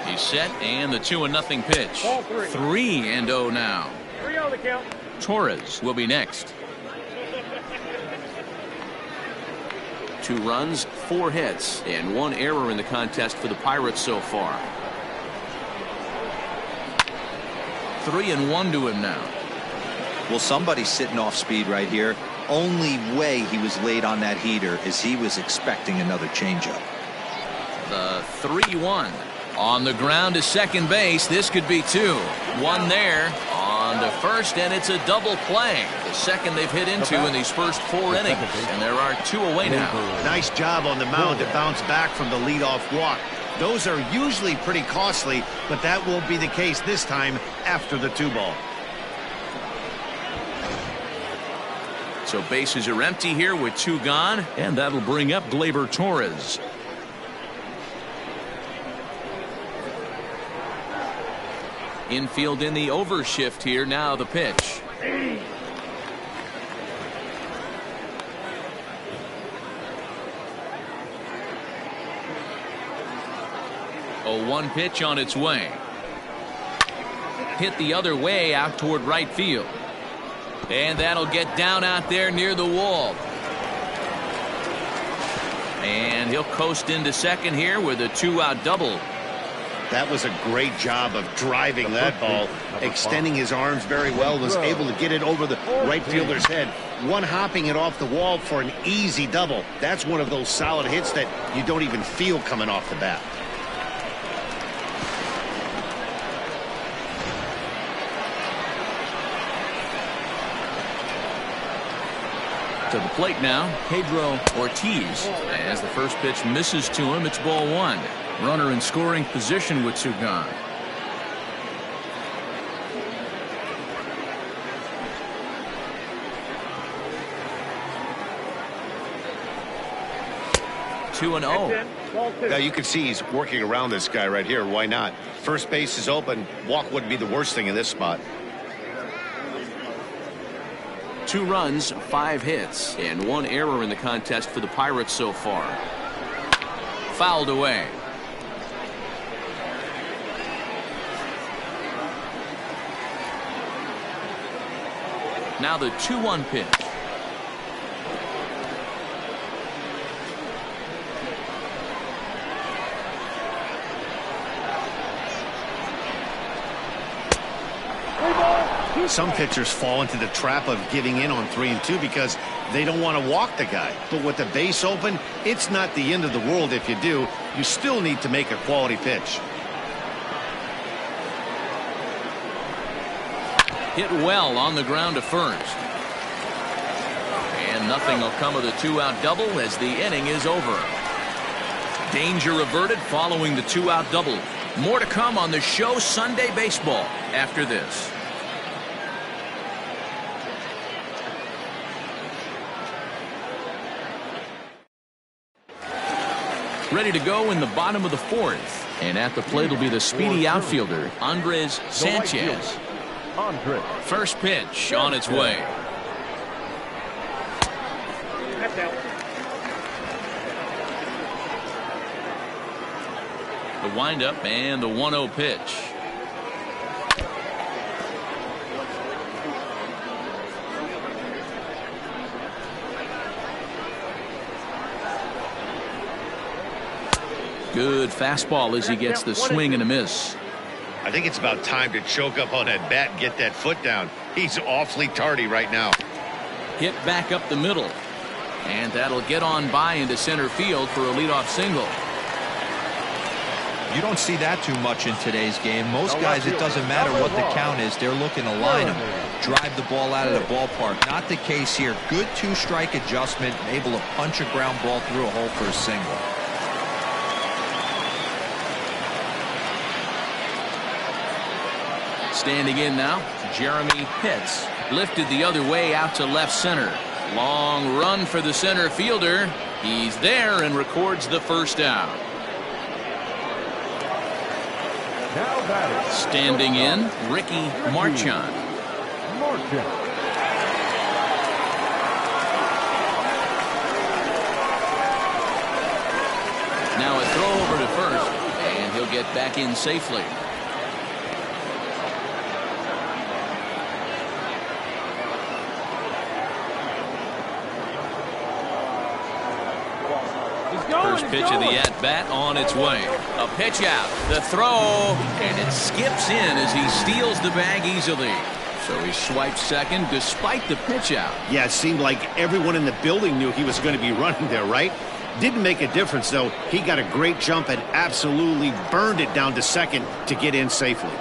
Speaker 1: He's set, and the 2-0 pitch. 3-0 now.
Speaker 5: 3-0 the count.
Speaker 1: Torres will be next. 2 runs, 4 hits, and 1 error in the contest for the Pirates so far. 3-1 to him now.
Speaker 3: Well, somebody's sitting off speed right here. Only way he was late on that heater is he was expecting another changeup.
Speaker 1: The 3-1. On the ground to second base. This could be 2. 1 there on to first, and it's a double play. The second they've hit into in these first 4 innings. And there are 2 away now.
Speaker 2: Nice job on the mound to bounce back from the leadoff walk. Those are usually pretty costly, but that won't be the case this time after the 2 ball.
Speaker 1: So bases are empty here with 2 gone, and that'll bring up Gleyber Torres. Infield in the overshift here. Now the pitch. 0-1 pitch on its way. hit the other way out toward right field. And that'll get down out there near the wall. And he'll coast into second here with a 2-out double.
Speaker 2: That was a great job of driving that ball, extending his arms very well, was able to get it over the right fielder's head, one-hopping it off the wall for an easy double. That's one of those solid hits that you don't even feel coming off the bat.
Speaker 1: To the plate now, Pedro Ortiz. As the first pitch misses to him, it's ball 1. Runner in scoring position with 2 gone. Two and 0.
Speaker 2: Now you can see he's working around this guy right here. Why not? First base is open. Walk wouldn't be the worst thing in this spot.
Speaker 1: 2 runs, 5 hits, and 1 error in the contest for the Pirates so far. Fouled away. Now the 2-1 pitch.
Speaker 2: Some pitchers fall into the trap of giving in on 3 and 2 because they don't want to walk the guy. But with the base open, it's not the end of the world if you do. You still need to make a quality pitch.
Speaker 1: Hit well on the ground to first. And nothing will come of the 2-out double as the inning is over. Danger averted following the 2-out double. More to come on the show Sunday Baseball after this. Ready to go in the bottom of the 4th. And at the plate will be the speedy outfielder, Andres Sanchez. First pitch on its way. The windup and the 1-0 pitch. Good fastball as he gets the swing and a miss.
Speaker 2: I think it's about time to choke up on that bat and get that foot down. He's awfully tardy right now.
Speaker 1: Hit back up the middle. And that'll get on by into center field for a leadoff single.
Speaker 3: You don't see that too much in today's game. Most guys, it doesn't matter what the count is. They're looking to line them, drive the ball out of the ballpark. Not the case here. Good 2-strike adjustment, able to punch a ground ball through a hole for a single.
Speaker 1: Standing in now, Jeremy Pitts. Lifted the other way out to left center. Long run for the center fielder. He's there and records the first out. Standing in, Ricky Marchand. Now a throw over to first, and he'll get back in safely. First pitch of the at-bat on its way. A pitch out. The throw. And it skips in as he steals the bag easily. So he swipes second despite the pitch out.
Speaker 2: Yeah, it seemed like everyone in the building knew he was going to be running there, right? Didn't make a difference, though. He got a great jump and absolutely burned it down to second to get in safely.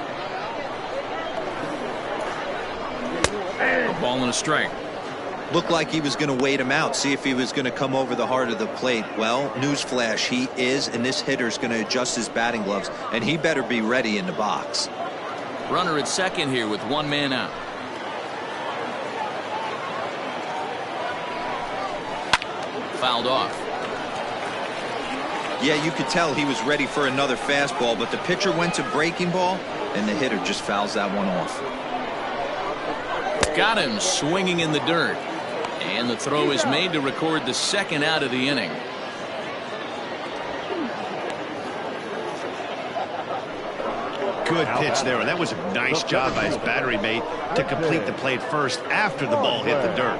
Speaker 1: A ball and a strike.
Speaker 3: Looked like he was going to wait him out, see if he was going to come over the heart of the plate. Well, newsflash, he is, and this hitter's going to adjust his batting gloves, and he better be ready in the box.
Speaker 1: Runner at second here with 1 man out. Fouled off.
Speaker 3: Yeah, you could tell he was ready for another fastball, but the pitcher went to breaking ball, and the hitter just fouls that one off.
Speaker 1: Got him swinging in the dirt. And the throw is made to record the second out of the inning.
Speaker 2: Good pitch there, and that was a nice job by his battery mate to complete the play first after the ball hit the dirt.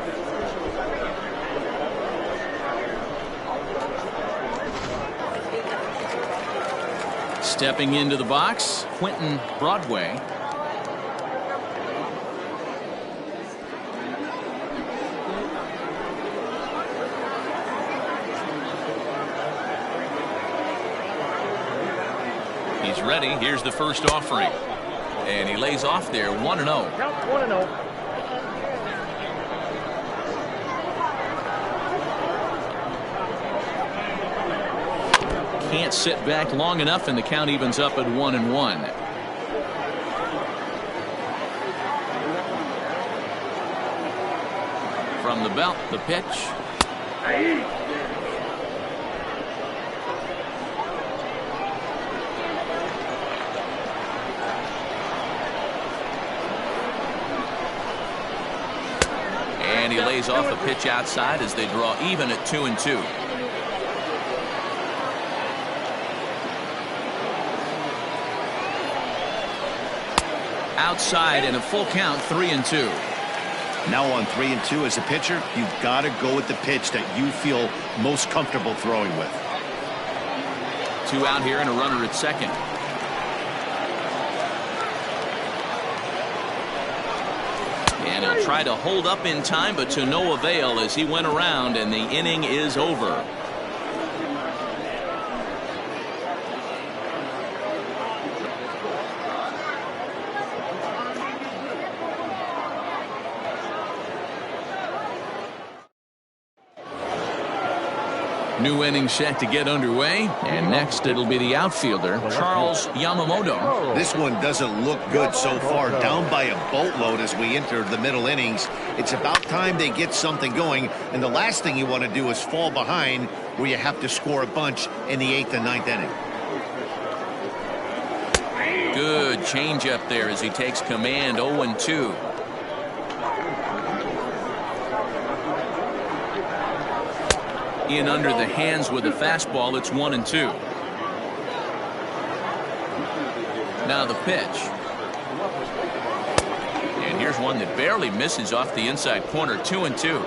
Speaker 1: Stepping into the box, Quentin Broadway. He's ready. Here's the first offering. And he lays off there, 1-0.
Speaker 5: Count 1-0.
Speaker 1: Can't sit back long enough, and the count evens up at 1-1. From the belt, the pitch. And he lays off a pitch outside as they draw even at 2-2. Outside and a full count, 3-2.
Speaker 2: Now on 3-2 as a pitcher, you've got to go with the pitch that you feel most comfortable throwing with.
Speaker 1: 2 out here and a runner at second. And he'll try to hold up in time, but to no avail as he went around and the inning is over. New inning set to get underway, and next it'll be the outfielder, Charles Yamamoto.
Speaker 2: This one doesn't look good so far, down by a boatload as we enter the middle innings. It's about time they get something going, and the last thing you want to do is fall behind where you have to score a bunch in the 8th and 9th inning.
Speaker 1: Good changeup there as he takes command. 0-2. In under the hands with a fastball. It's 1-2. Now the pitch. And here's one that barely misses off the inside corner. 2-2.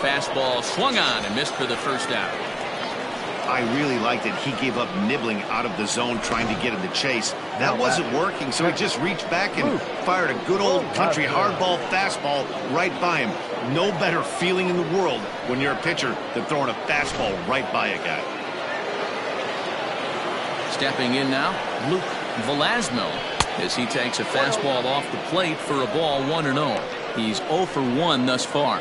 Speaker 1: Fastball swung on and missed for the first out.
Speaker 2: I really liked it. He gave up nibbling out of the zone trying to get in the chase. That wasn't working, so he just reached back and fired a good old country hardball fastball right by him. No better feeling in the world when you're a pitcher than throwing a fastball right by a guy.
Speaker 1: Stepping in now, Luke Velasmo as he takes a fastball off the plate for a ball. 1-0. He's 0 for 1 thus far.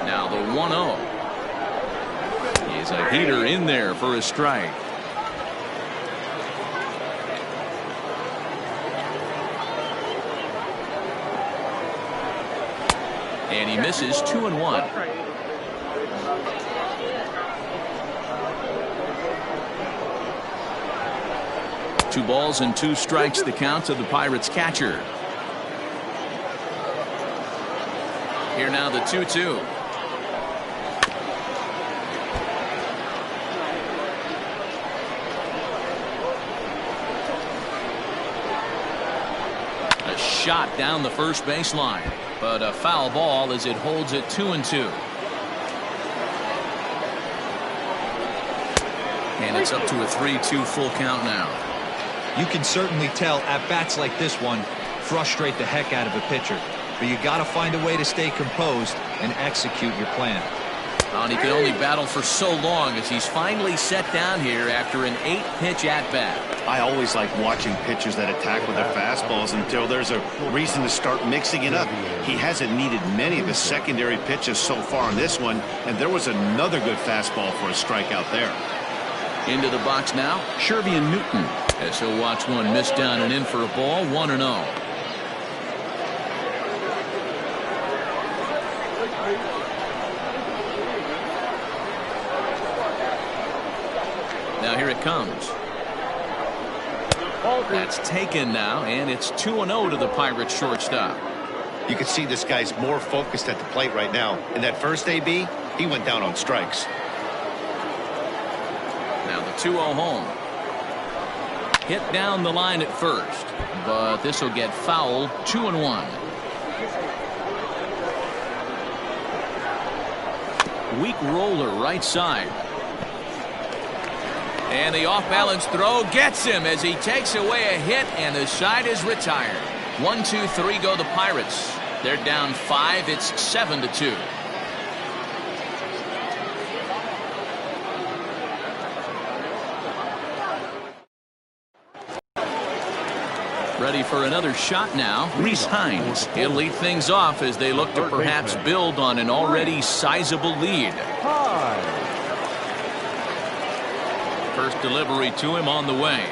Speaker 1: Now the 1-0. He's a heater in there for a strike. And he misses. 2-1. Two balls and 2 strikes the count to the Pirates catcher. Here now the 2-2. A shot down the first baseline, but a foul ball as it holds it 2-2. And it's up to a 3-2 full count now.
Speaker 3: You can certainly tell at bats like this one frustrate the heck out of a pitcher, but you got to find a way to stay composed and execute your plan.
Speaker 1: And he can only battle for so long as he's finally set down here after an 8-pitch at-bat.
Speaker 2: I always like watching pitchers that attack with their fastballs until there's a reason to start mixing it up. He hasn't needed many of his secondary pitches so far in this one, and there was another good fastball for a strikeout there.
Speaker 1: Into the box now, Shervian Newton, as he'll watch one miss down and in for a ball. 1-0. Now here it comes. That's taken now, and it's 2-0 to the Pirates shortstop.
Speaker 2: You can see this guy's more focused at the plate right now. In that first AB, he went down on strikes.
Speaker 1: Now the 2-0 home. Hit down the line at first, but this will get foul. 2-1. Weak roller right side. And the off-balance throw gets him as he takes away a hit, and the side is retired. 1, 2, 3 go the Pirates. They're down 5. It's 7-2. Ready for another shot now. Reese Hines. He'll lead things off as they look to perhaps build on an already sizable lead. First delivery to him on the way.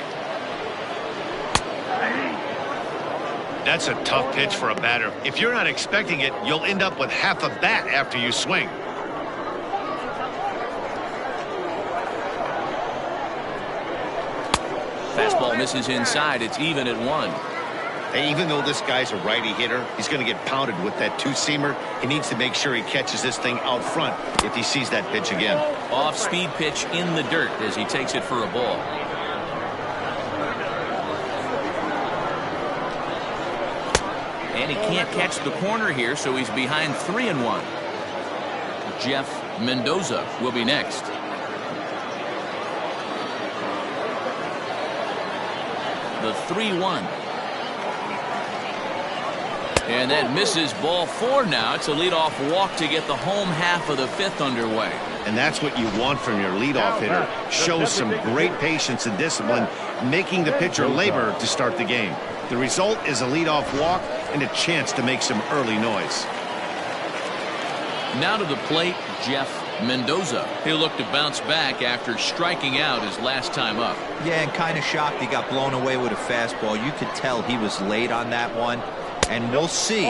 Speaker 2: That's a tough pitch for a batter. If you're not expecting it, you'll end up with half a bat after you swing.
Speaker 1: Fastball misses inside. It's even at 1.
Speaker 2: Hey, even though this guy's a righty hitter, he's going to get pounded with that two-seamer. He needs to make sure he catches this thing out front if he sees that pitch again.
Speaker 1: Off-speed pitch in the dirt as he takes it for a ball. And he can't catch the corner here, so he's behind 3-1. Jeff Mendoza will be next. The 3-1. And that misses. Ball 4 now. It's a leadoff walk to get the home half of the 5th underway.
Speaker 2: And that's what you want from your leadoff hitter. Shows some great patience and discipline, making the pitcher labor to start the game. The result is a leadoff walk and a chance to make some early noise.
Speaker 1: Now to the plate, Jeff Mendoza. He'll look to bounce back after striking out his last time up.
Speaker 3: Yeah, and kind of shocked he got blown away with a fastball. You could tell he was late on that one. And we'll see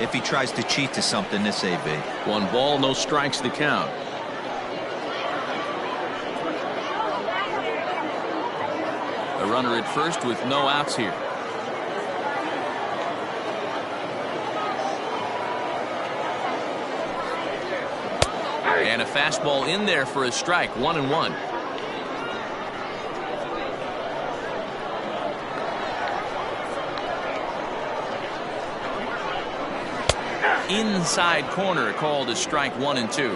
Speaker 3: if he tries to cheat to something this AB.
Speaker 1: 1 ball, no strikes to count. A runner at first with no outs here. And a fastball in there for a strike. 1-1. Inside corner called a strike. 1-2.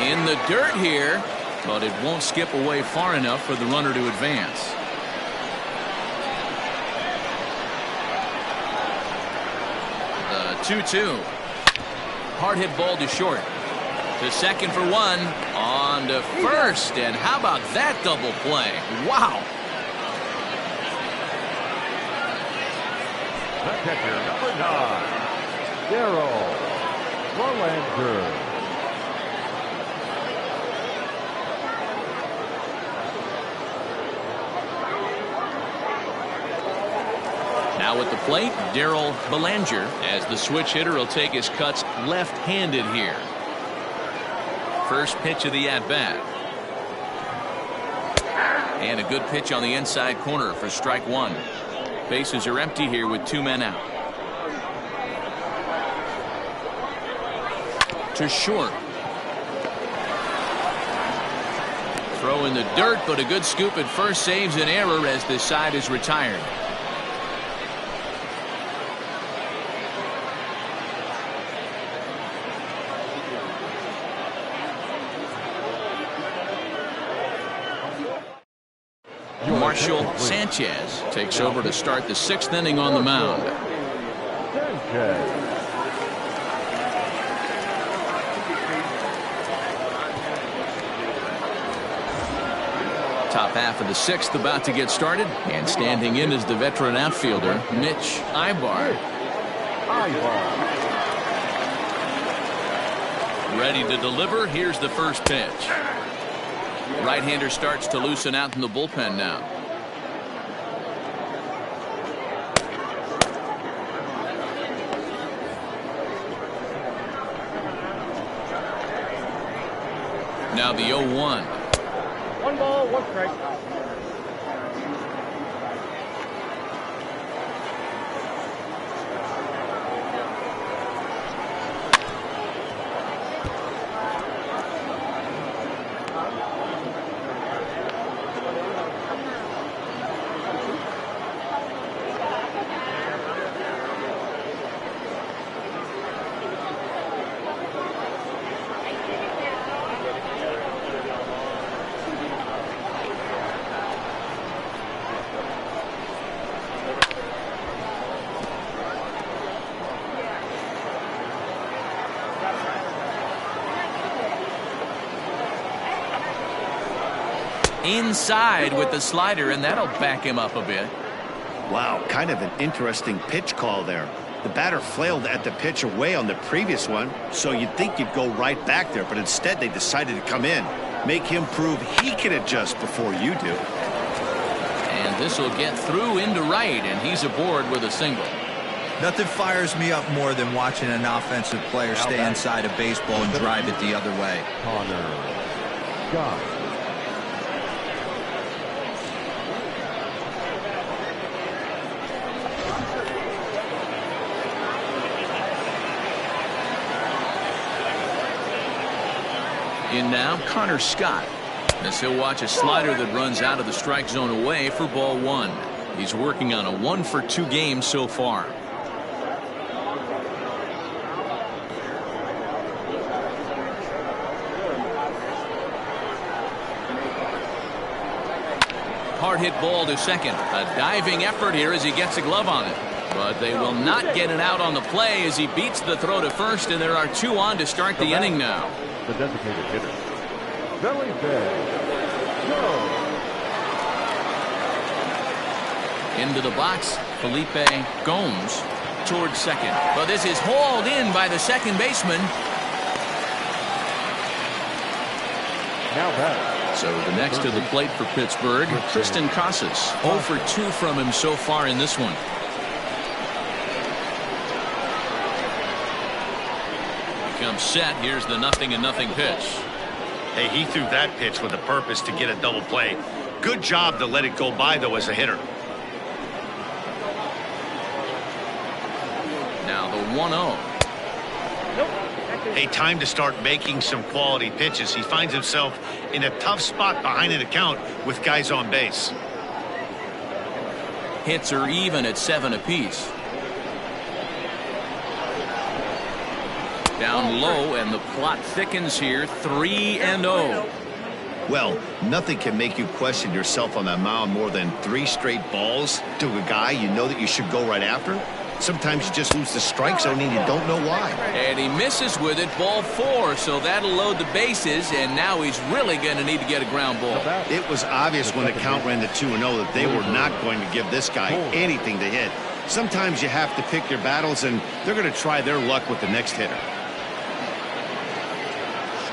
Speaker 1: In the dirt here, but it won't skip away far enough for the runner to advance. The 2-2. Hard hit ball to short. To second for 1. On to first. And how about that double play? Wow.
Speaker 5: The catcher, number 9, Darryl Verlander.
Speaker 1: Now at the plate, Darryl Belanger, as the switch hitter will take his cuts left-handed here. First pitch of the at-bat. And a good pitch on the inside corner for strike 1. Bases are empty here with 2 men out. To short. Throw in the dirt, but a good scoop at first saves an error as this side is retired. Marshall Sanchez takes over to start the 6th inning on the mound. Top half of the 6th about to get started, and standing in is the veteran outfielder Mitch Ibar. Ready to deliver. Here's the first pitch. Right-hander starts to loosen out in the bullpen now. Now the 0-1.
Speaker 5: 1 ball, 1 strike.
Speaker 1: Inside with the slider, and that'll back him up a bit.
Speaker 2: Wow, kind of an interesting pitch call there. The batter flailed at the pitch away on the previous one, so you'd think you'd go right back there, but instead they decided to come in, make him prove he can adjust before you do.
Speaker 1: And this will get through into right, and he's aboard with a single.
Speaker 3: Nothing fires me up more than watching an offensive player stay inside a baseball and drive it the other way.
Speaker 5: Connor Scott.
Speaker 1: In now, Connor Scott. As he'll watch a slider that runs out of the strike zone away for ball 1. He's working on a 1-for-2 game so far. Hard hit ball to second. A diving effort here as he gets a glove on it. But they will not get it out on the play as he beats the throw to first, and there are 2 on to start the inning now.
Speaker 5: The designated hitter, Billy Go.
Speaker 1: Into the box, Felipe Gomes towards second. But this is hauled in by the second baseman.
Speaker 5: Now back.
Speaker 1: So the next to the plate for Pittsburgh, Tristan Casas. 0 for 2 from him so far in this one. Comes set. Here's the 0-0 pitch.
Speaker 2: Hey, he threw that pitch with a purpose to get a double play. Good job to let it go by, though, as a hitter.
Speaker 1: Now the 1-0.
Speaker 2: Hey, time to start making some quality pitches. He finds himself in a tough spot behind an account with guys on base.
Speaker 1: Hits are even at 7 apiece. Down low, and the plot thickens here. 3-0.
Speaker 2: Well, nothing can make you question yourself on that mound more than 3 straight balls to a guy you know that you should go right after. Sometimes you just lose the strike zone and you don't know why.
Speaker 1: And he misses with it, ball 4, so that'll load the bases, and now he's really going to need to get a ground ball.
Speaker 2: It was obvious when the count ran to 2-0 that they were not going to give this guy anything to hit. Sometimes you have to pick your battles, and they're going to try their luck with the next hitter.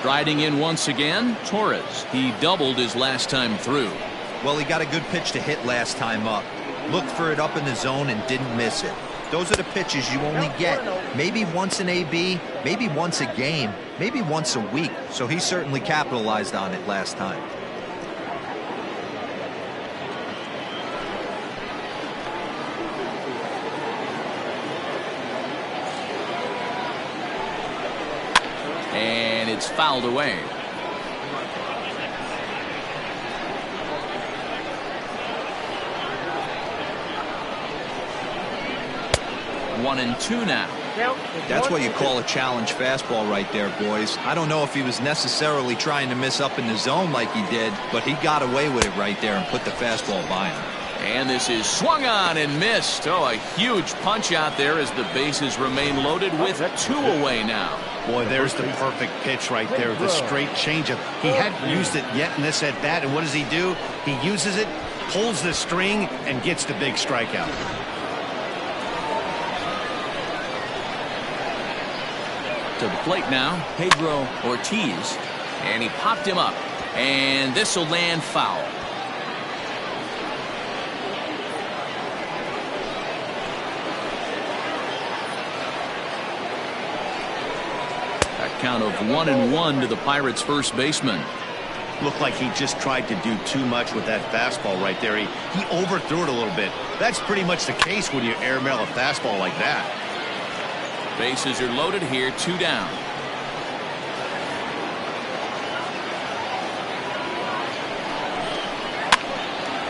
Speaker 1: Striding in once again, Torres. He doubled his last time through.
Speaker 3: Well, he got a good pitch to hit last time up. Looked for it up in the zone and didn't miss it. Those are the pitches you only get maybe once an AB, maybe once a game, maybe once a week. So he certainly capitalized on it last time.
Speaker 1: And it's fouled away. One and two now.
Speaker 3: That's what you call a challenge fastball right there, boys. I don't know if he was necessarily trying to miss up in the zone like he did, but he got away with it right there and put the fastball by him.
Speaker 1: And this is swung on and missed. Oh, a huge punch out there as the bases remain loaded with 2 away now.
Speaker 2: Boy, there's the perfect pitch right there, the straight changeup. He hadn't used it yet in this at-bat, and what does he do? He uses it, pulls the string, and gets the big strikeout.
Speaker 1: To the plate now, Pedro Ortiz. And he popped him up. And this will land foul. A Count of 1-1 to the Pirates' first baseman.
Speaker 2: Looked like he just tried to do too much with that fastball right there. He overthrew it a little bit. That's pretty much the case when you airmail a fastball like that.
Speaker 1: Bases are loaded here, 2 down.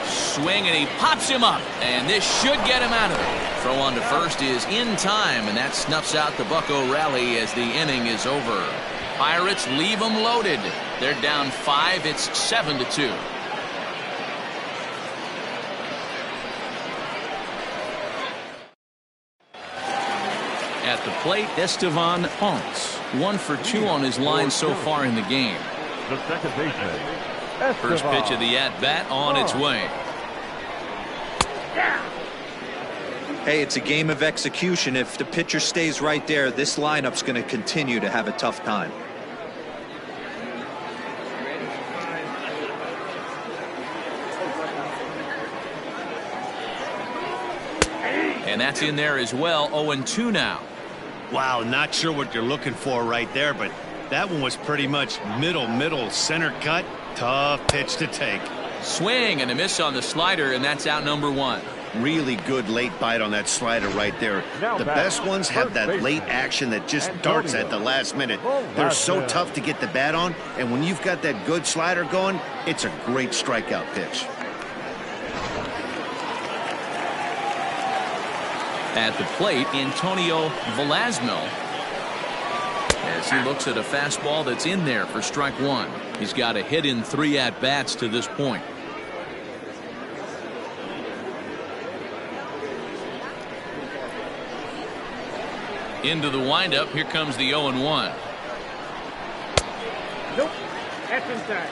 Speaker 1: Swing, and he pops him up, and this should get him out of it. Throw on to first is in time, and that snuffs out the Bucco rally as the inning is over. Pirates leave them loaded. They're down 5. It's 7-2. At the plate, Estevan Ponce. 1 for 2 on his line so far in the game.
Speaker 5: The second baseman.
Speaker 1: First pitch of the at-bat on its way.
Speaker 3: Hey, it's a game of execution. If the pitcher stays right there, this lineup's going to continue to have a tough time.
Speaker 1: And that's in there as well. 0-2 now.
Speaker 2: Wow, not sure what you're looking for right there, but that one was pretty much middle, center cut. Tough pitch to take.
Speaker 1: Swing and a miss on the slider, and that's out number 1.
Speaker 2: Really good late bite on that slider right there. The best ones have that late action that just darts at the last minute. They're so tough to get the bat on, and when you've got that good slider going, it's a great strikeout pitch.
Speaker 1: At the plate, Antonio Velasmil, as he looks at a fastball that's in there for strike 1. He's got a hit in 3 at-bats to this point. Into the windup. Here comes the 0-1.
Speaker 5: Nope. That's inside.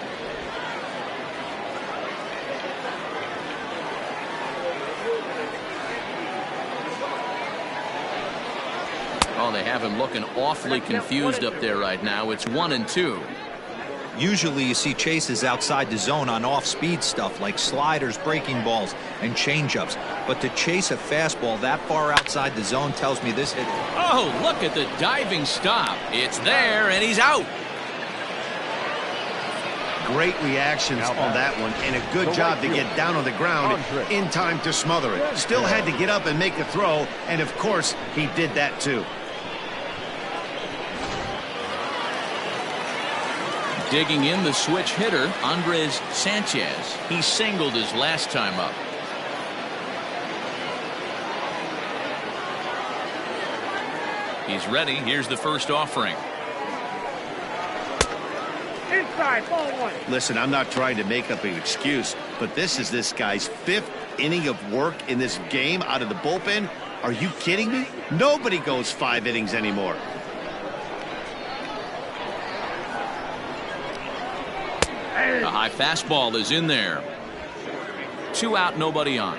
Speaker 1: Oh, they have him looking awfully confused up there right now. It's 1-2.
Speaker 3: Usually you see chases outside the zone on off-speed stuff like sliders, breaking balls, and changeups. But to chase a fastball that far outside the zone tells me this hit.
Speaker 1: Oh, look at the diving stop. It's there, and he's out.
Speaker 2: Great reactions on that one, and a good job to get down on the ground in time to smother it. Still had to get up and make a throw, and of course, he did that too.
Speaker 1: Digging in the switch hitter, Andres Sanchez. He singled his last time up. He's ready. Here's the first offering.
Speaker 5: Inside, ball 1.
Speaker 2: Listen, I'm not trying to make up an excuse, but this is this guy's 5th inning of work in this game out of the bullpen. Are you kidding me? Nobody goes 5 innings anymore.
Speaker 1: A high fastball is in there. 2 out, nobody on.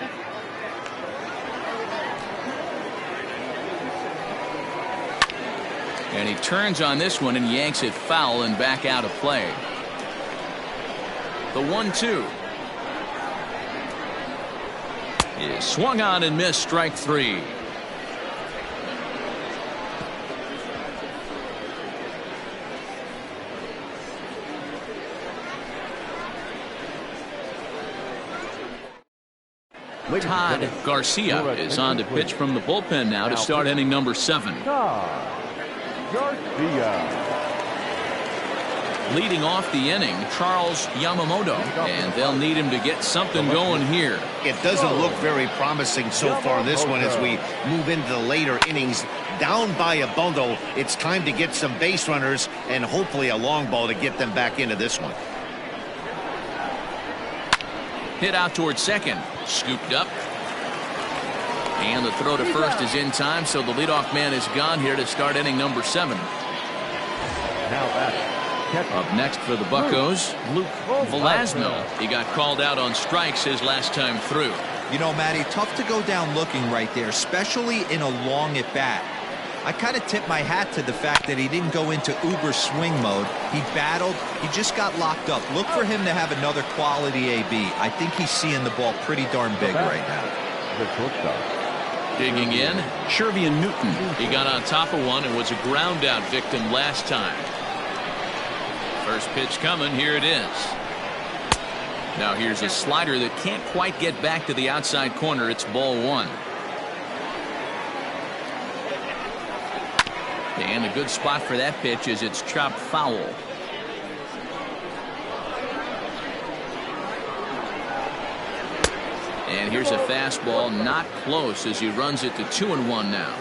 Speaker 1: And he turns on this one and yanks it foul and back out of play. The 1-2 is swung on and missed. Strike 3. Todd Garcia is on to pitch from the bullpen now to start inning number 7.
Speaker 5: Garcia.
Speaker 1: Leading off the inning, Charles Yamamoto, and they'll need him to get something going here.
Speaker 2: It doesn't look very promising so far in this one as we move into the later innings. Down by a bundle, it's time to get some base runners and hopefully a long ball to get them back into this one.
Speaker 1: Hit out towards second, scooped up. And the throw to first is in time, so the leadoff man is gone here to start inning number 7.
Speaker 5: Now that's
Speaker 1: Up next for the Buccos, Luke Velasmil. He got called out on strikes his last time through.
Speaker 3: You know, Matty, tough to go down looking right there, especially in a long at-bat. I kind of tip my hat to the fact that he didn't go into uber swing mode. He battled. He just got locked up. Look for him to have another quality AB. I think he's seeing the ball pretty darn big right now.
Speaker 5: the shortstop,
Speaker 1: Digging in,
Speaker 4: Shervian Newton.
Speaker 1: he got on top of one and was a ground out victim last time. First pitch coming, here it is. Now here's a slider that can't quite get back to the outside corner. It's ball one. And a good spot for that pitch is it's chopped foul. And here's a fastball, not close, as he runs it to 2-1 now.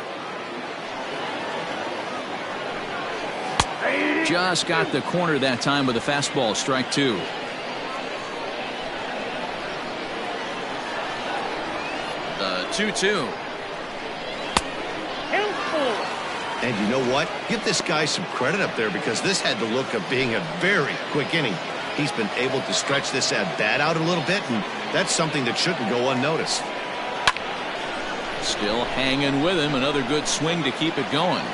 Speaker 1: Just got the corner that time with a fastball, strike two. The 2-2.
Speaker 2: And you know what? Give this guy some credit up there, because this had the look of being a very quick inning. He's been able to stretch this at bat out a little bit, and that's something that shouldn't go unnoticed.
Speaker 1: Still hanging with him. Another good swing to keep it going.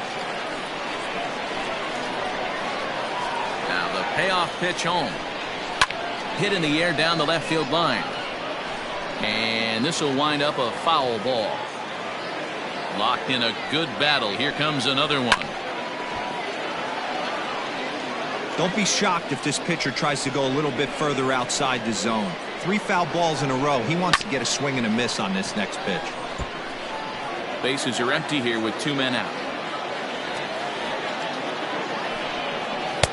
Speaker 1: Now the payoff pitch home. Hit in the air down the left field line. And this will wind up a foul ball. Locked in a good battle. Here comes another one.
Speaker 3: Don't be shocked if this pitcher tries to go a little bit further outside the zone. 3 foul balls in a row. He wants to get a swing and a miss on this next pitch.
Speaker 1: Bases are empty here with 2 men out.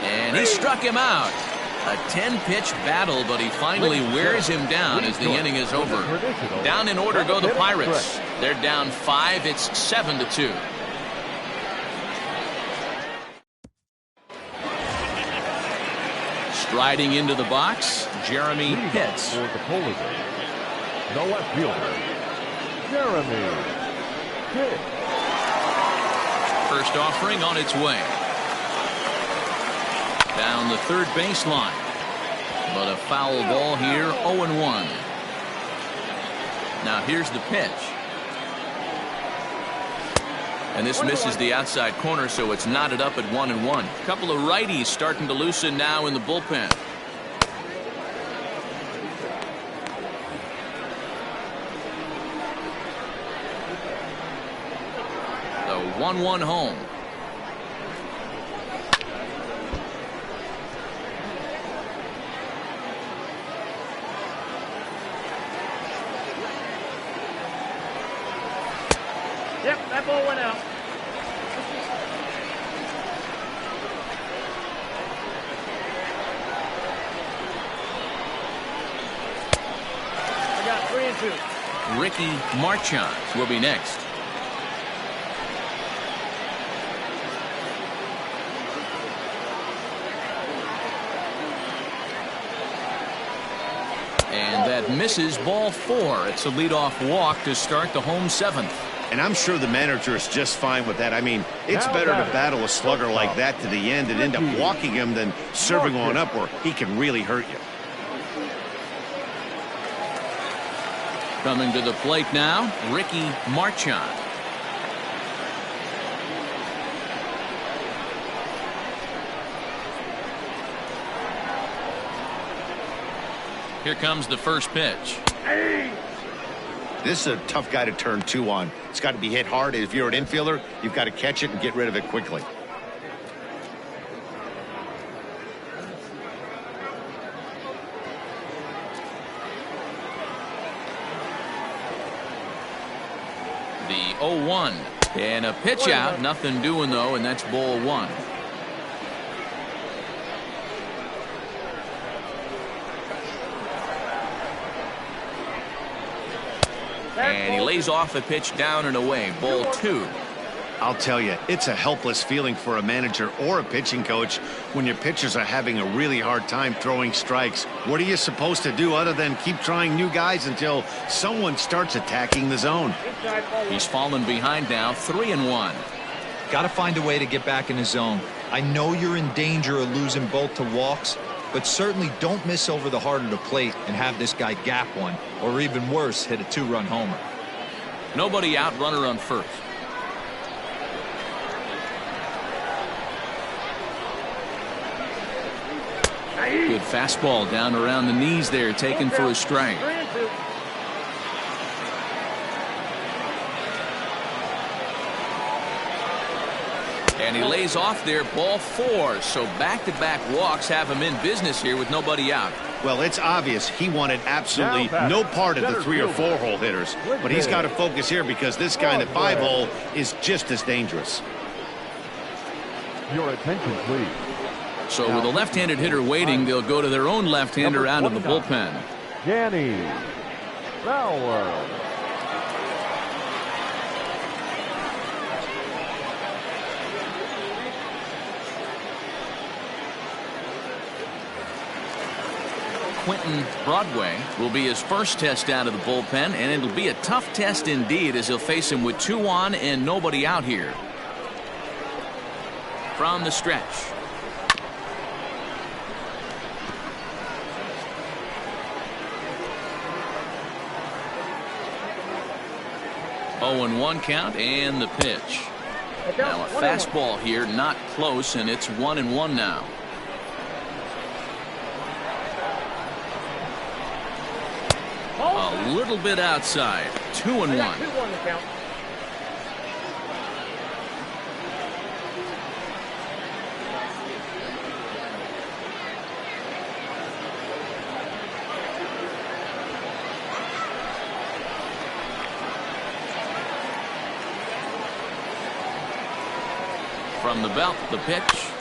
Speaker 1: And he struck him out. A 10-pitch battle, but he finally wears him down as the inning is over. Down in order go the Pirates. They're down 5. It's 7-2. Striding into the box, Jeremy Pitts.
Speaker 5: For the Polish, the left fielder, Jeremy Pitts.
Speaker 1: First offering on its way. Down the third baseline. But a foul ball here, 0-1. Now here's the pitch. And this misses the outside corner, so it's knotted up at 1-1. A couple of righties starting to loosen now in the bullpen. The 1-1 home.
Speaker 5: Yep, that ball went out. I got 3-2.
Speaker 1: Ricky Marchand will be next. And that misses, ball 4. It's a leadoff walk to start the home 7th.
Speaker 2: And I'm sure the manager is just fine with that. I mean, it's better to battle a slugger like that to the end and end up walking him than serving on up where he can really hurt you.
Speaker 1: Coming to the plate now, Ricky Marchand. Here comes the first pitch.
Speaker 2: This is a tough guy to turn 2 on. It's got to be hit hard. If you're an infielder, you've got to catch it and get rid of it quickly.
Speaker 1: The 0-1. And a pitch out. Nothing doing, though, and that's ball 1. And he lays off a pitch down and away. Ball 2.
Speaker 2: I'll tell you, it's a helpless feeling for a manager or a pitching coach when your pitchers are having a really hard time throwing strikes. What are you supposed to do other than keep trying new guys until someone starts attacking the zone?
Speaker 1: He's fallen behind now, 3-1.
Speaker 3: Got to find a way to get back in the zone. I know you're in danger of losing both to walks, but certainly don't miss over the heart of the plate and have this guy gap one, or even worse, hit a 2-run homer.
Speaker 1: Nobody out, runner on first. Good fastball down around the knees there, taken for a strike. And he lays off there, ball 4. So back-to-back walks have him in business here with nobody out.
Speaker 2: Well, it's obvious he wanted absolutely no part of the 3 or 4 hole hitters. But he's got to focus here because this guy in the 5 hole is just as dangerous.
Speaker 5: Your attention, please.
Speaker 1: So with a left-handed hitter waiting, they'll go to their own left-hander out of the bullpen.
Speaker 5: Danny Fowler.
Speaker 1: Quentin Broadway will be his first test out of the bullpen, and it'll be a tough test indeed as he'll face him with 2 on and nobody out here. From the stretch. Oh, and 1 count and the pitch. Now a fastball here, not close, and it's 1-1 now. A little bit outside. 2-1. From the belt, the pitch.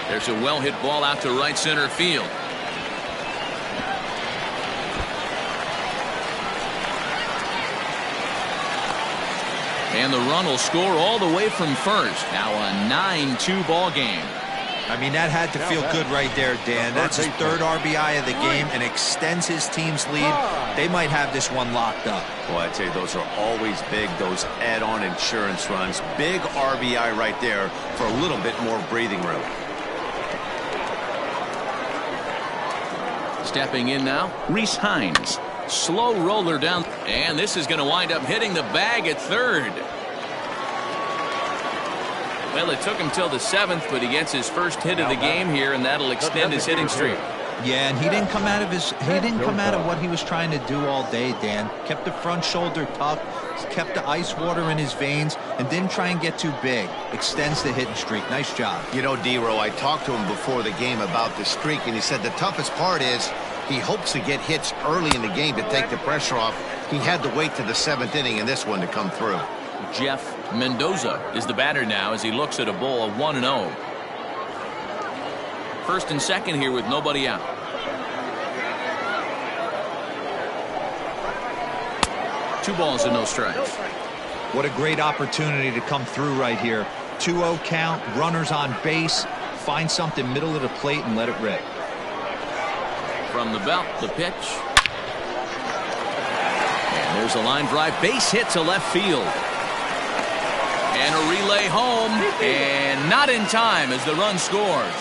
Speaker 1: There's a well-hit ball out to right center field. And the run will score all the way from first. Now a 9-2 ball game.
Speaker 3: I mean, that had to feel good right there, Dan. That's his 3rd RBI of the game and extends his team's lead. They might have this one locked up.
Speaker 2: Well, I'd say those are always big, those add-on insurance runs. Big RBI right there for a little bit more breathing room.
Speaker 1: Stepping in now, Reese Hines. Slow roller down, and this is going to wind up hitting the bag at 3rd. Well, it took him till the 7th, but he gets his first hit of the game here, and that'll extend his hitting streak.
Speaker 3: Yeah, and he didn't come out of what he was trying to do all day, Dan. Kept the front shoulder tucked, kept the ice water in his veins, and didn't try and get too big. Extends the hitting streak. Nice job.
Speaker 2: You know, D-Row, I talked to him before the game about the streak, and he said the toughest part is he hopes to get hits early in the game to take the pressure off. He had to wait to the 7th inning in this one to come through.
Speaker 1: Jeff Mendoza is the batter now as he looks at a ball of 1-0. First and second here with nobody out. Two balls and no strikes.
Speaker 3: What a great opportunity to come through right here. 2-0 count, runners on base. Find something middle of the plate and let it rip.
Speaker 1: From the belt, the pitch. And there's a line drive. Base hit to left field. And a relay home. And not in time as the run scores.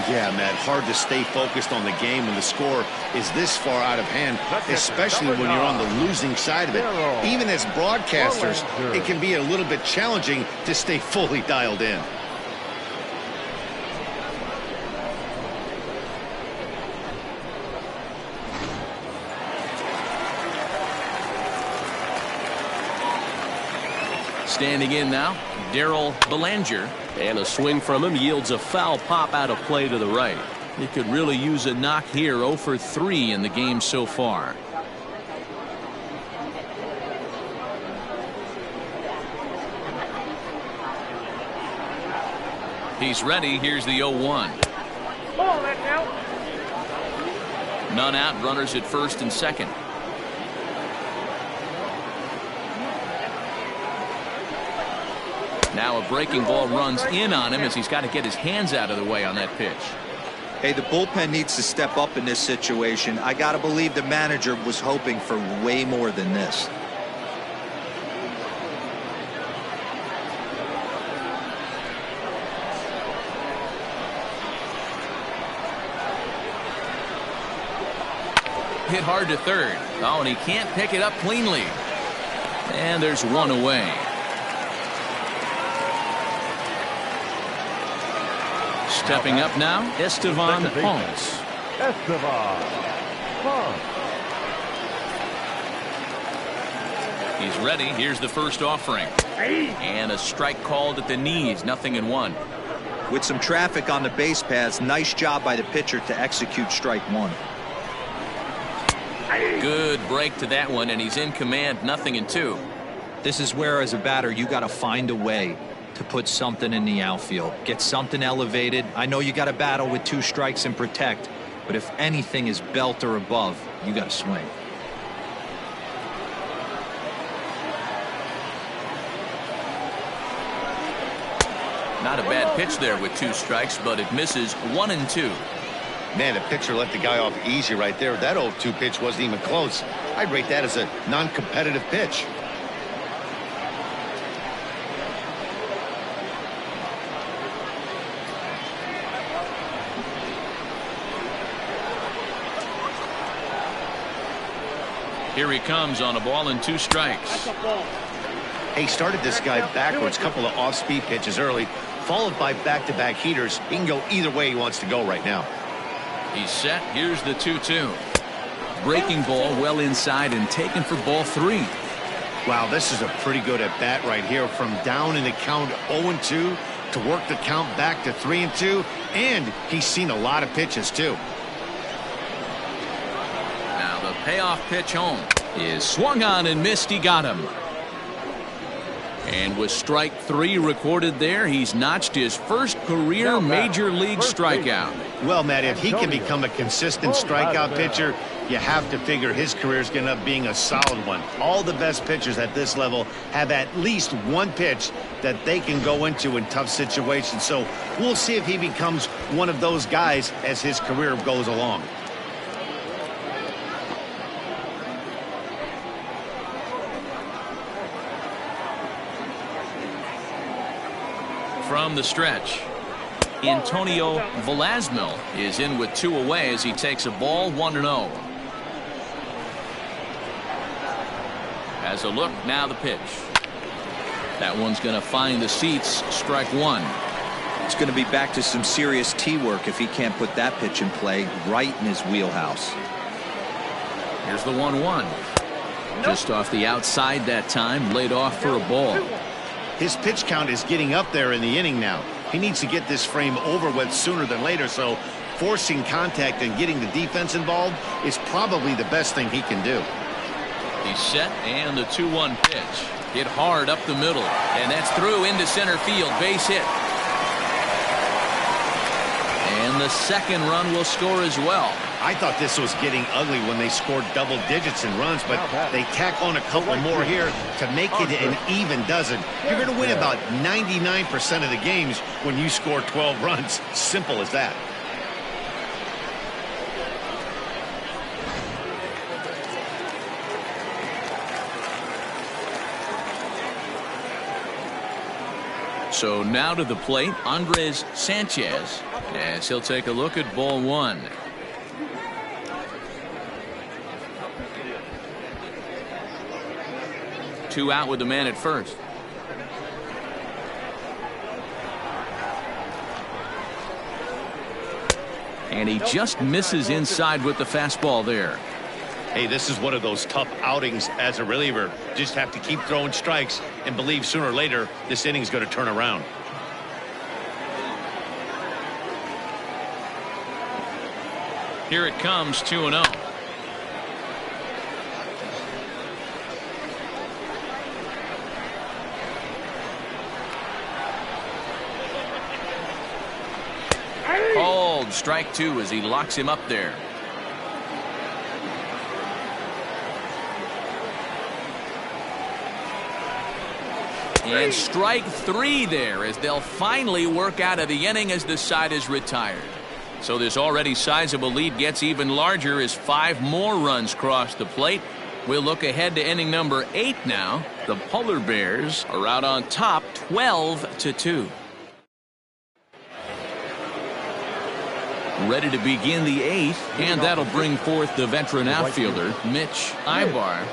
Speaker 2: Yeah, Matt, hard to stay focused on the game when the score is this far out of hand, especially when you're on the losing side of it. Even as broadcasters, it can be a little bit challenging to stay fully dialed in.
Speaker 1: Standing in now, Darryl Belanger.
Speaker 4: And a swing from him yields a foul pop out of play to the right.
Speaker 1: He could really use a knock here. 0 for 3 in the game so far. He's ready. Here's the 0-1. None out. Runners at first and second. Now a breaking ball runs in on him as he's got to get his hands out of the way on that pitch.
Speaker 3: Hey, the bullpen needs to step up in this situation. I got to believe the manager was hoping for way more than this.
Speaker 1: hit hard to third. Oh, and he can't pick it up cleanly. And there's one away. Stepping up now, Estevan Ponce.
Speaker 5: Estevan Ponce.
Speaker 1: He's ready. Here's the first offering. And a strike called at the knees. 0-1.
Speaker 3: With some traffic on the base paths, nice job by the pitcher to execute strike one.
Speaker 1: Good break to that one, and he's in command. 0-2.
Speaker 3: This is where, as a batter, you got to find a way to put something in the outfield. Get something elevated. I know you got to battle with 2 strikes and protect, but if anything is belt or above, you got to swing.
Speaker 1: Not a bad pitch there with 2 strikes, but it misses. 1-2.
Speaker 2: Man, the pitcher let the guy off easy right there. That 0-2 pitch wasn't even close. I'd rate that as a non-competitive pitch.
Speaker 1: Here he comes on a ball and 2 strikes.
Speaker 2: He started this guy backwards, couple of off-speed pitches early, followed by back-to-back heaters. He can go either way he wants to go right now.
Speaker 1: He's set. Here's the 2-2. Breaking ball well inside and taken for ball 3.
Speaker 2: Wow, this is a pretty good at-bat right here. From down in the count 0-2 to work the count back to 3-2, and he's seen a lot of pitches, too.
Speaker 1: Now the payoff pitch home is swung on and missed. He got him. And with strike 3 recorded there, he's notched his first career major league strikeout.
Speaker 2: Well, Matt, if he can become a consistent strikeout pitcher, you have to figure his career is going to end up being a solid one. All the best pitchers at this level have at least one pitch that they can go into in tough situations. So we'll see if he becomes one of those guys as his career goes along.
Speaker 1: From the stretch, Antonio Velasmil is in with 2 away as he takes a ball. 1-0. Has a look. Now the pitch. That one's going to find the seats. Strike 1.
Speaker 3: It's going to be back to some serious tee work if he can't put that pitch in play right in his wheelhouse.
Speaker 1: Here's the 1-1. Just off the outside that time, laid off for a ball.
Speaker 2: His pitch count is getting up there in the inning now. He needs to get this frame over with sooner than later, so forcing contact and getting the defense involved is probably the best thing he can do.
Speaker 1: He's set, and the 2-1 pitch. Hit hard up the middle, and that's through into center field. Base hit. And the second run will score as well.
Speaker 2: I thought this was getting ugly when they scored double digits in runs, but they tack on a couple more here to make it an even dozen. You're going to win about 99% of the games when you score 12 runs. Simple as that.
Speaker 1: So now to the plate, Andres Sanchez, as he'll take a look at ball 1. Two out with the man at first. And he just misses inside with the fastball there.
Speaker 2: Hey, this is one of those tough outings as a reliever. Just have to keep throwing strikes and believe sooner or later this inning's going to turn around.
Speaker 1: Here it comes, 2-0. Called strike 2 as he locks him up there. And strike 3 there as they'll finally work out of the inning as the side is retired. So this already sizable lead gets even larger as 5 more runs cross the plate. We'll look ahead to inning number 8 now. The Polar Bears are out on top 12-2. Ready to begin the 8th, and that'll bring forth the veteran outfielder, Mitch Ibar.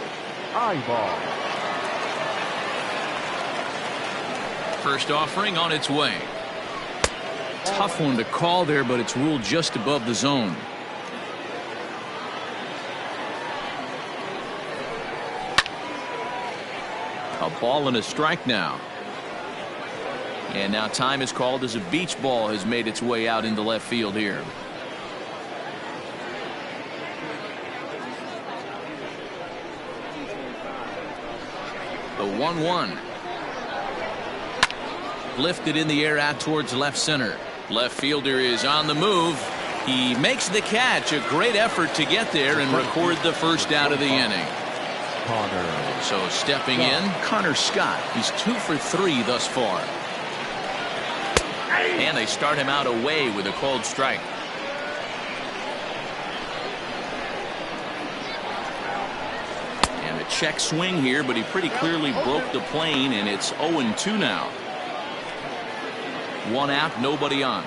Speaker 1: First offering on its way. Tough one to call there, but it's ruled just above the zone. A ball and a strike now. And now time is called as a beach ball has made its way out into left field here. The 1-1. Lifted in the air out towards left center. Left fielder is on the move. He makes the catch. A great effort to get there and record the first out of the inning. So stepping in, Connor Scott. He's 2 for 3 thus far. And they start him out away with a called strike. And a check swing here, but he pretty clearly broke the plane, and it's 0-2 now. 1 out, nobody on.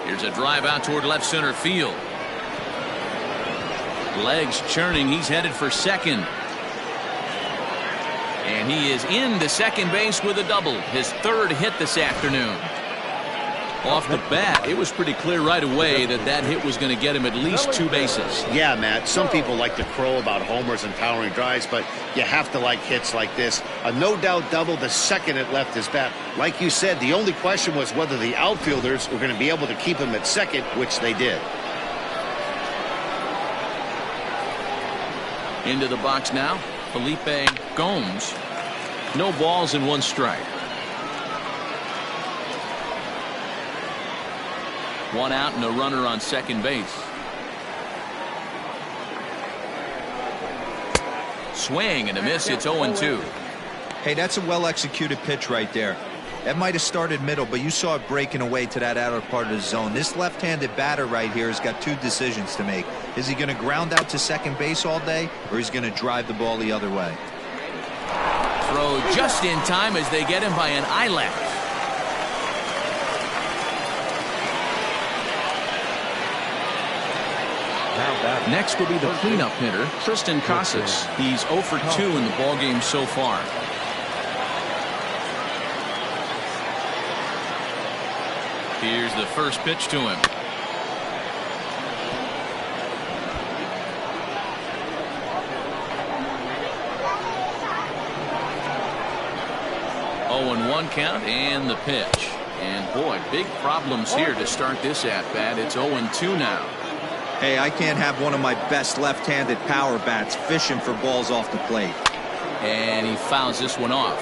Speaker 1: Here's a drive out toward left center field. Legs churning. He's headed for second. And he is into second base with a double. His 3rd hit this afternoon. Off the bat, it was pretty clear right away that that hit was going to get him at least 2 bases.
Speaker 2: Yeah, Matt, some people like to crow about homers and towering drives, but you have to like hits like this. A no-doubt double the second it left his bat. Like you said, the only question was whether the outfielders were going to be able to keep him at second, which they did.
Speaker 1: Into the box now, Felipe Gomes. No balls and 1 strike. 1 out and a runner on second base. Swing and a miss. It's 0-2.
Speaker 3: Hey, that's a well-executed pitch right there. That might have started middle, but you saw it breaking away to that outer part of the zone. This left-handed batter right here has got 2 decisions to make. Is he going to ground out to second base all day, or is he going to drive the ball the other way?
Speaker 1: Throw just in time as they get him by an eyelash. Next will be the cleanup hitter, Tristan Casas. He's 0 for 2 in the ballgame so far. Here's the first pitch to him. Oh, 1 count and the pitch. And boy, big problems here to start this at bat. It's 0-2 now.
Speaker 3: Hey, I can't have one of my best left-handed power bats fishing for balls off the plate.
Speaker 1: And he fouls this one off.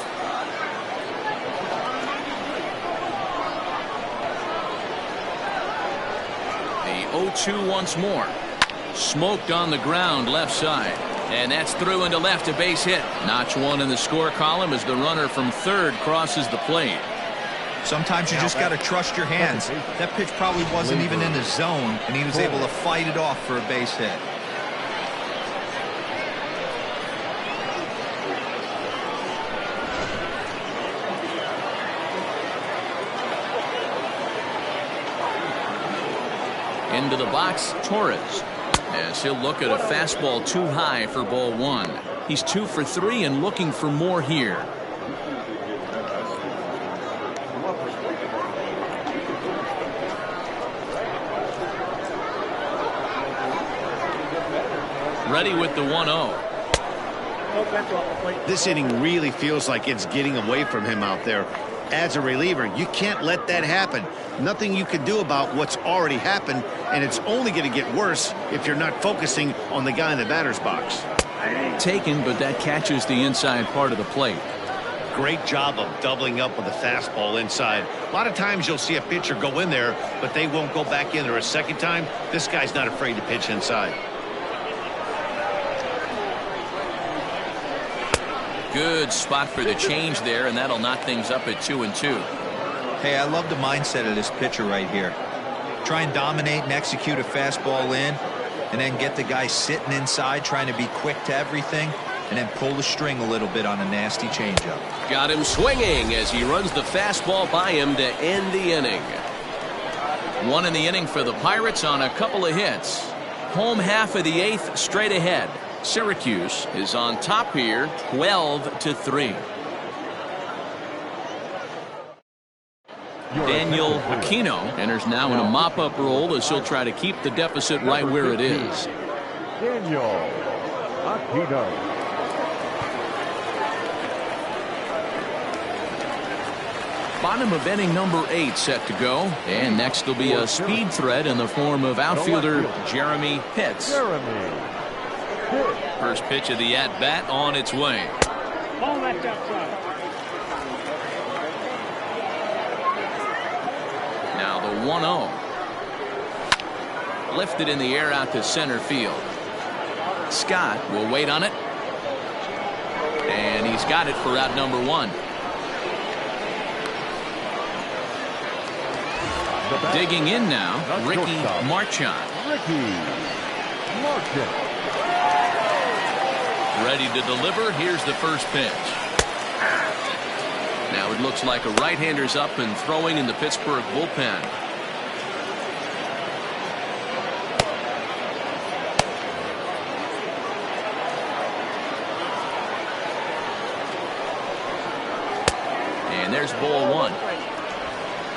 Speaker 1: The 0-2 once more. Smoked on the ground left side. And that's through into left, a base hit. Notch 1 in the score column as the runner from third crosses the plate.
Speaker 3: Sometimes you just got to trust your hands. That pitch probably wasn't even in the zone, and he was able to fight it off for a base hit.
Speaker 1: Into the box, Torres. As he'll look at a fastball too high for ball 1. He's 2 for 3 and looking for more here. Ready with the 1-0.
Speaker 2: This inning really feels like it's getting away from him out there. As a reliever, you can't let that happen. Nothing you can do about what's already happened, and it's only going to get worse if you're not focusing on the guy in the batter's box.
Speaker 1: Taken, but that catches the inside part of the plate.
Speaker 2: Great job of doubling up with a fastball inside. A lot of times you'll see a pitcher go in there, but they won't go back in there a second time. This guy's not afraid to pitch inside.
Speaker 1: Good spot for the change there, and that'll knock things up at 2-2.
Speaker 3: Hey, I love the mindset of this pitcher right here. Try and dominate and execute a fastball in, and then get the guy sitting inside trying to be quick to everything. and then pull the string a little bit on a nasty changeup.
Speaker 1: Got him swinging as he runs the fastball by him to end the inning. One in the inning for the Pirates on a couple of hits. Home half of the 8th straight ahead. Syracuse is on top here 12-3. Daniel Aquino enters now in a mop-up role as he'll try to keep the deficit right where it is.
Speaker 5: Daniel Aquino.
Speaker 1: Bottom of inning number 8 set to go. And next will be a speed threat in the form of outfielder Jeremy Pitts. First pitch of the at-bat on its way. Now the 1-0. Lifted in the air out to center field. Scott will wait on it. And he's got it for out number 1. Digging in now, Ricky Marchand. Ready to deliver. Here's the first pitch. Now it looks like a right-hander's up and throwing in the Pittsburgh bullpen. And there's ball 1.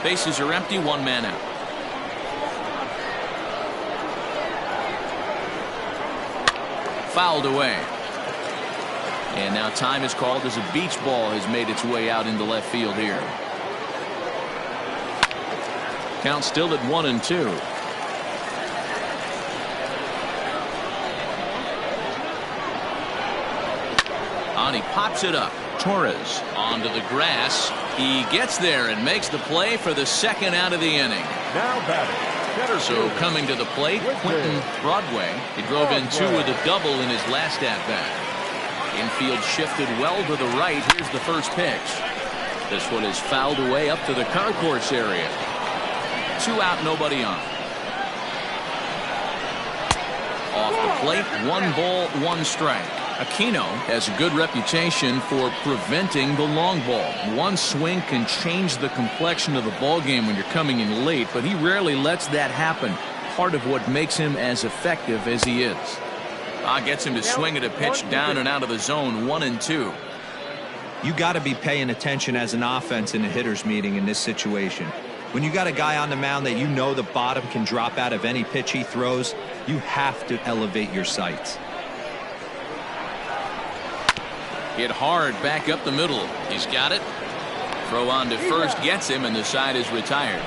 Speaker 1: Bases are empty, 1 man out. Fouled away. And now time is called as a beach ball has made its way out into left field here. Count still at 1-2. On he pops it up. Torres onto the grass. He gets there and makes the play for the second out of the inning.
Speaker 5: Now batting.
Speaker 1: So coming to the plate, Quentin Broadway. He drove in 2 with a double in his last at-bat. Infield shifted well to the right. Here's the first pitch. This one is fouled away up to the concourse area. 2 out, nobody on. Off the plate, 1 ball, 1 strike. Aquino has a good reputation for preventing the long ball. One swing can change the complexion of the ball game when you're coming in late, but he rarely lets that happen. Part of what makes him as effective as he is. Gets him to swing at a pitch down and out of the zone, 1-2.
Speaker 3: You got to be paying attention as an offense in a hitter's meeting in this situation. When you got a guy on the mound that you know the bottom can drop out of any pitch he throws, you have to elevate your sights.
Speaker 1: Hit hard back up the middle. He's got it. Throw on to first gets him, and the side is retired.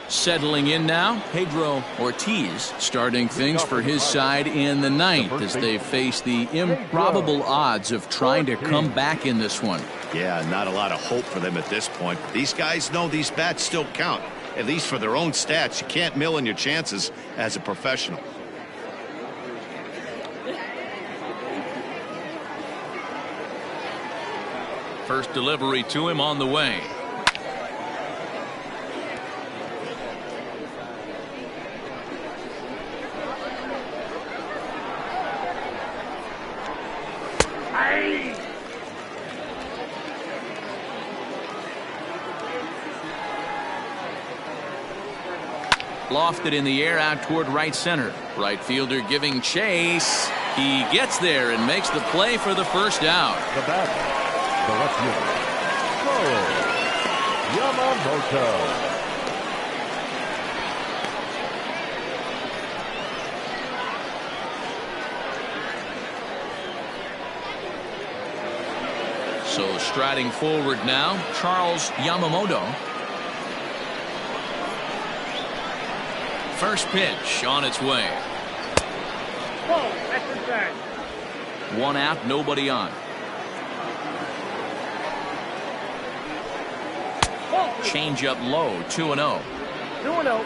Speaker 1: Settling in now, Pedro Ortiz starting things for his side in the 9th as they face the improbable odds of trying to come back in this one.
Speaker 2: Yeah, not a lot of hope for them at this point. These guys know these bats still count, at least for their own stats. You can't mill in your chances as a professional.
Speaker 1: First delivery to him on the way. Lofted in the air out toward right center. Right fielder giving chase. He gets there and makes the play for the first out.
Speaker 5: The batter, the left fielder, Yamamoto.
Speaker 1: So striding forward now, Charles Yamamoto. First pitch on its way.
Speaker 6: Whoa, that's inside.
Speaker 1: 1 out, nobody on. Change up low, 2-0.
Speaker 6: 2-0.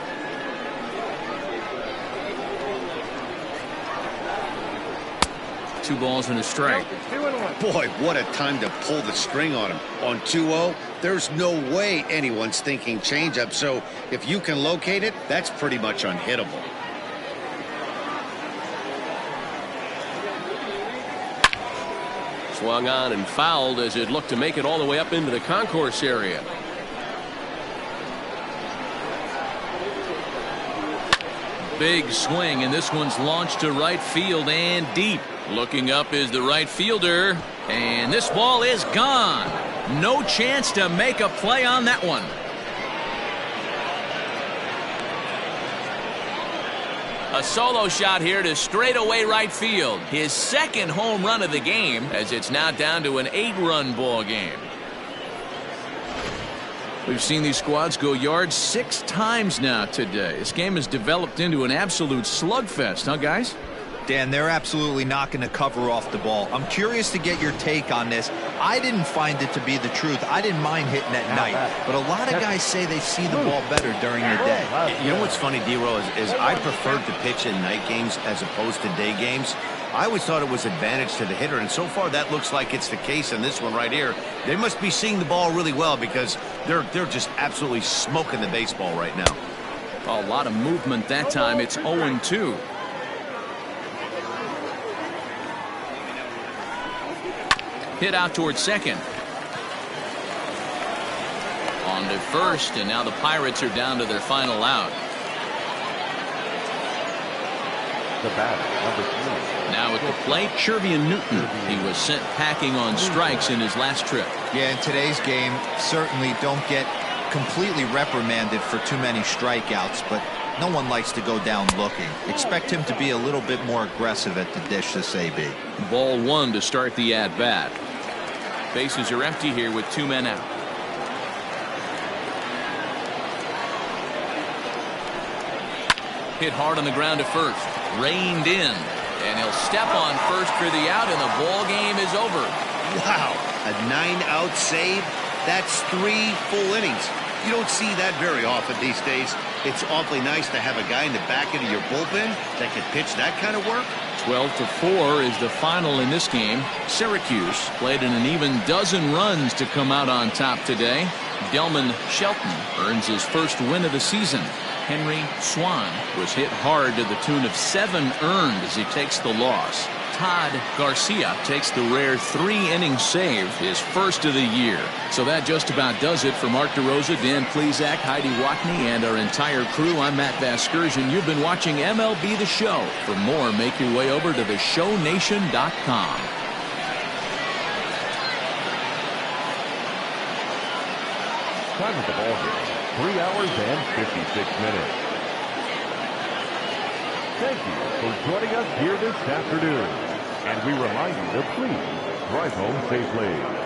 Speaker 1: 2 balls and a strike.
Speaker 6: 2-1.
Speaker 2: Boy, what a time to pull the string on him. On 2-0, there's no way anyone's thinking changeup. So if you can locate it, that's pretty much unhittable.
Speaker 1: Swung on and fouled as it looked to make it all the way up into the concourse area. Big swing, and this one's launched to right field and deep. Looking up is the right fielder, and this ball is gone. No chance to make a play on that one. A solo shot here to straightaway right field. His second home run of the game, as it's now down to an 8-run ball game. We've seen these squads go yards 6 times now today. This game has developed into an absolute slugfest, huh, guys?
Speaker 3: Dan, they're absolutely not going to cover off the ball. I'm curious to get your take on this. I didn't find it to be the truth. I didn't mind hitting at night, but a lot of guys say they see the ball better during the day.
Speaker 2: You know what's funny, D-Row, is I preferred to pitch in night games as opposed to day games. I always thought it was advantage to the hitter, and so far that looks like it's the case in this one right here. They must be seeing the ball really well because they're just absolutely smoking the baseball right now.
Speaker 1: A lot of movement that time. It's 0-2. Hit out towards second. On to first, and now the Pirates are down to their final out.
Speaker 5: The batter, number 3.
Speaker 1: Now at the plate, Shervian Newton. He was sent packing on strikes in his last trip.
Speaker 3: Yeah, in today's game, certainly don't get completely reprimanded for too many strikeouts, but no one likes to go down looking. Expect him to be a little bit more aggressive at the dish this AB.
Speaker 1: Ball 1 to start the at-bat. Bases are empty here with 2 men out. Hit hard on the ground to first. Reined in. And he'll step on first for the out, and the ball game is over.
Speaker 2: Wow, a 9-out save? That's 3 full innings. You don't see that very often these days. It's awfully nice to have a guy in the back end of your bullpen that can pitch that kind of work.
Speaker 1: 12-4 is the final in this game. Syracuse played in an even dozen runs to come out on top today. Delman Shelton earns his first win of the season. Henry Swan was hit hard to the tune of 7 earned as he takes the loss. Todd Garcia takes the rare 3-inning save, his first of the year. So that just about does it for Mark DeRosa, Dan Plesac, Heidi Watney, and our entire crew. I'm Matt Vasgersian. You've been watching MLB The Show. For more, make your way over to theshownation.com.
Speaker 5: Time of the ball game, 3 hours and 56 minutes. Thank you for joining us here this afternoon. And we remind you to please drive home safely.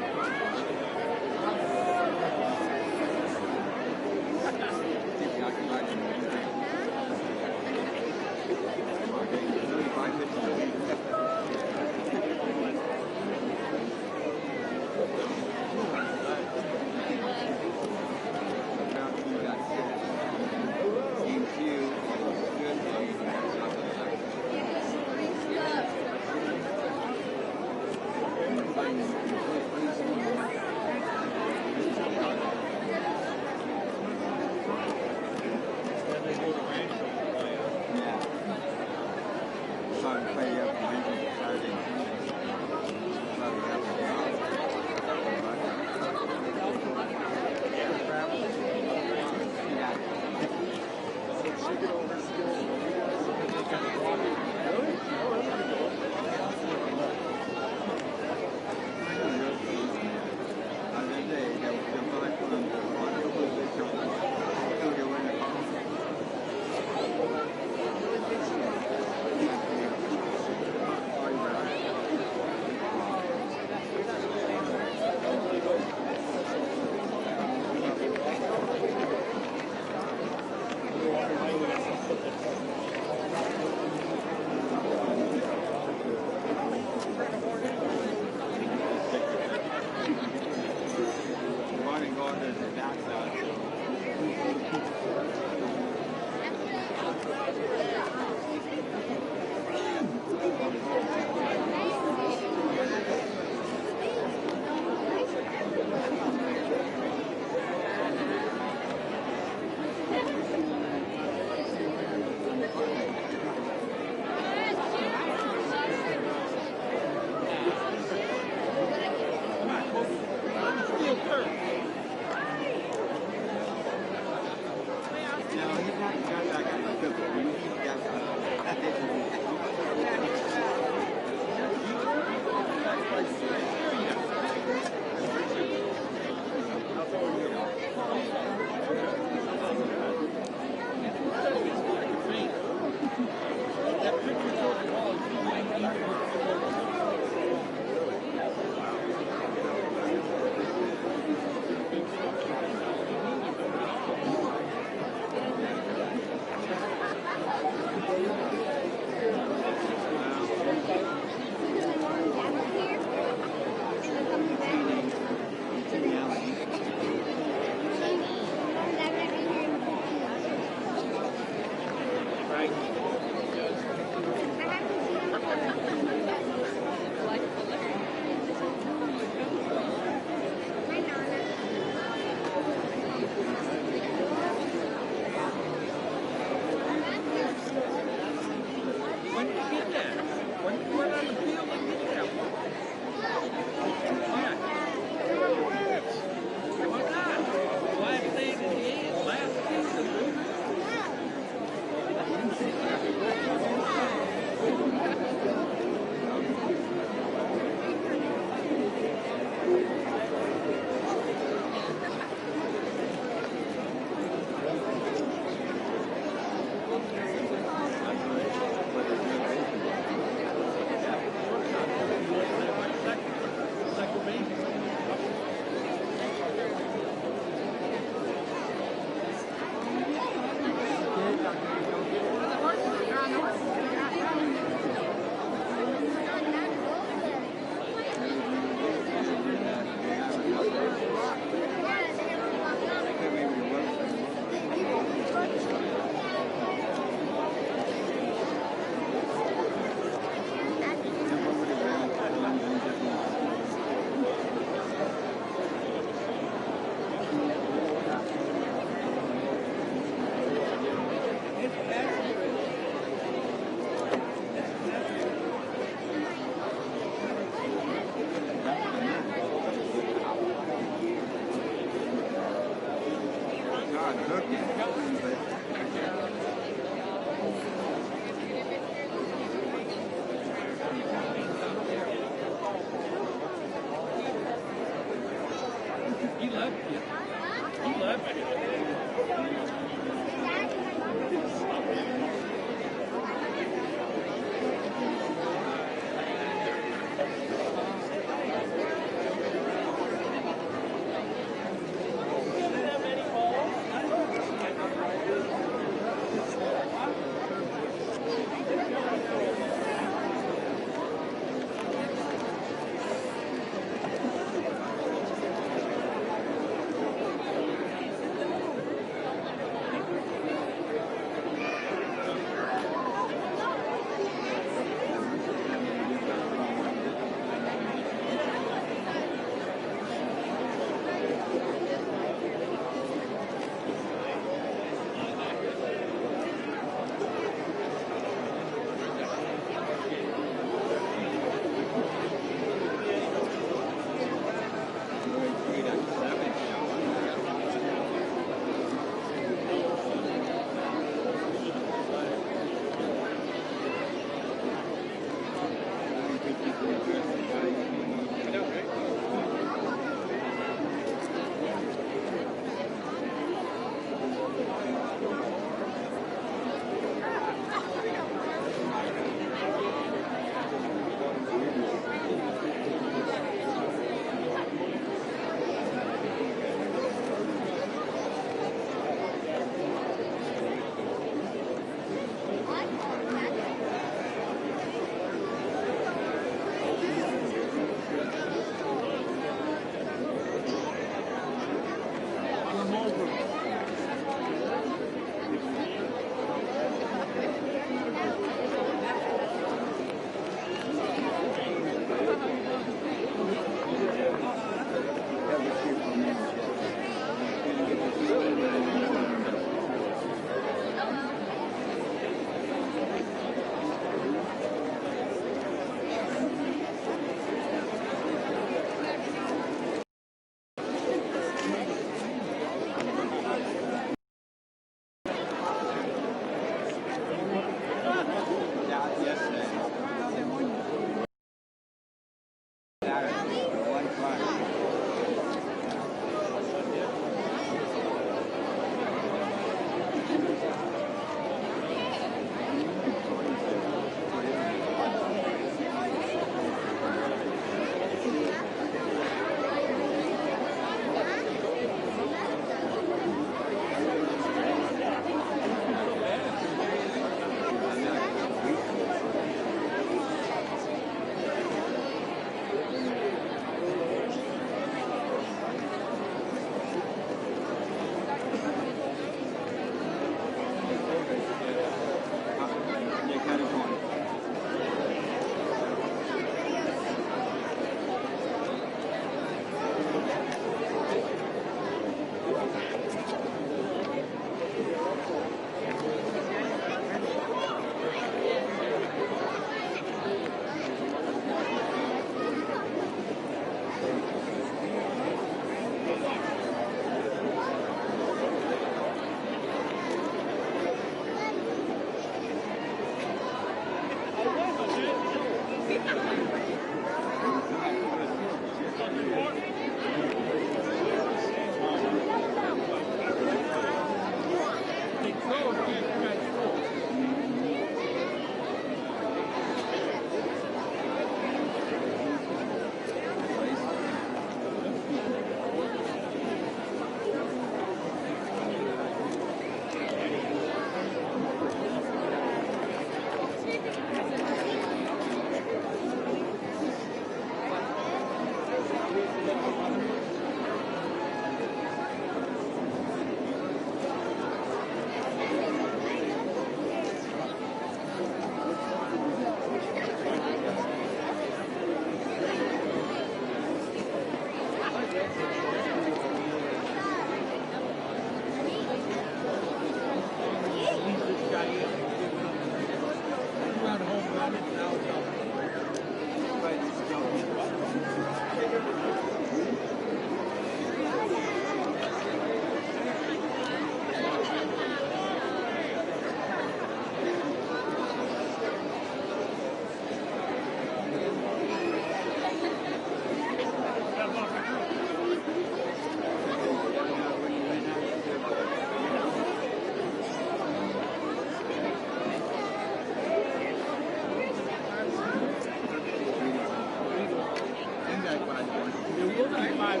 Speaker 7: I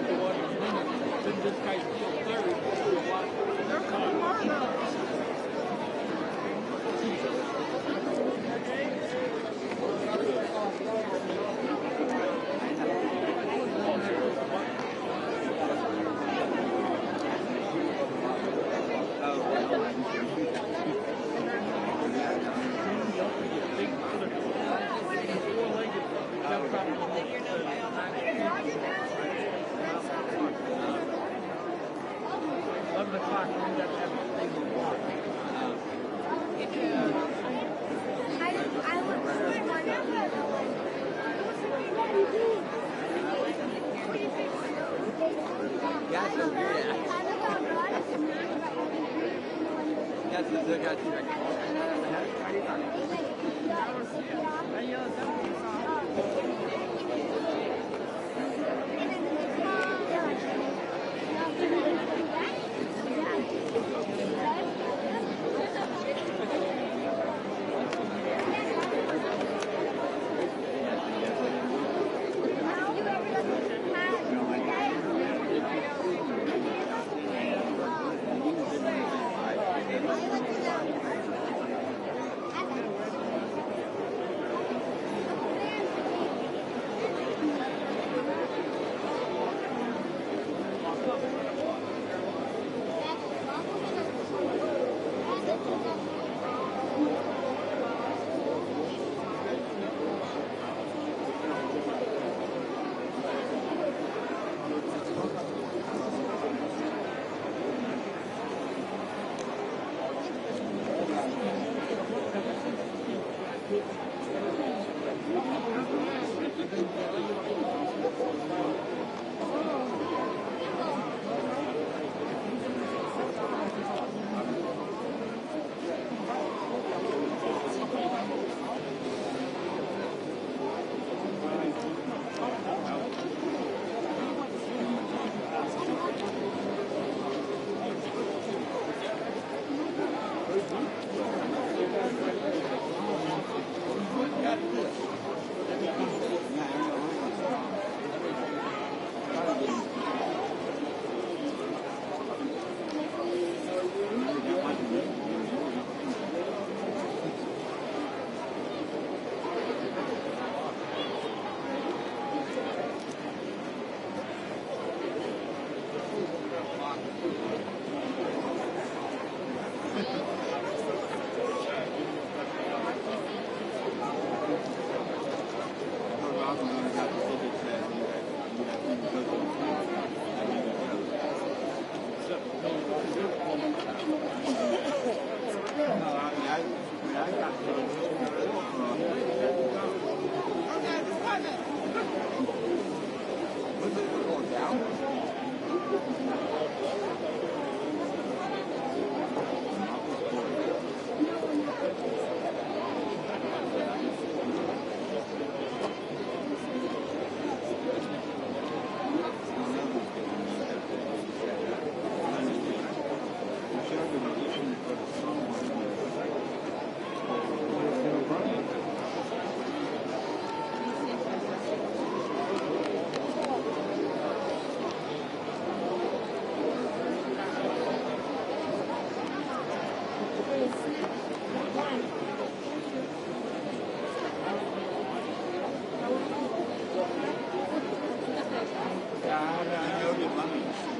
Speaker 7: know your money.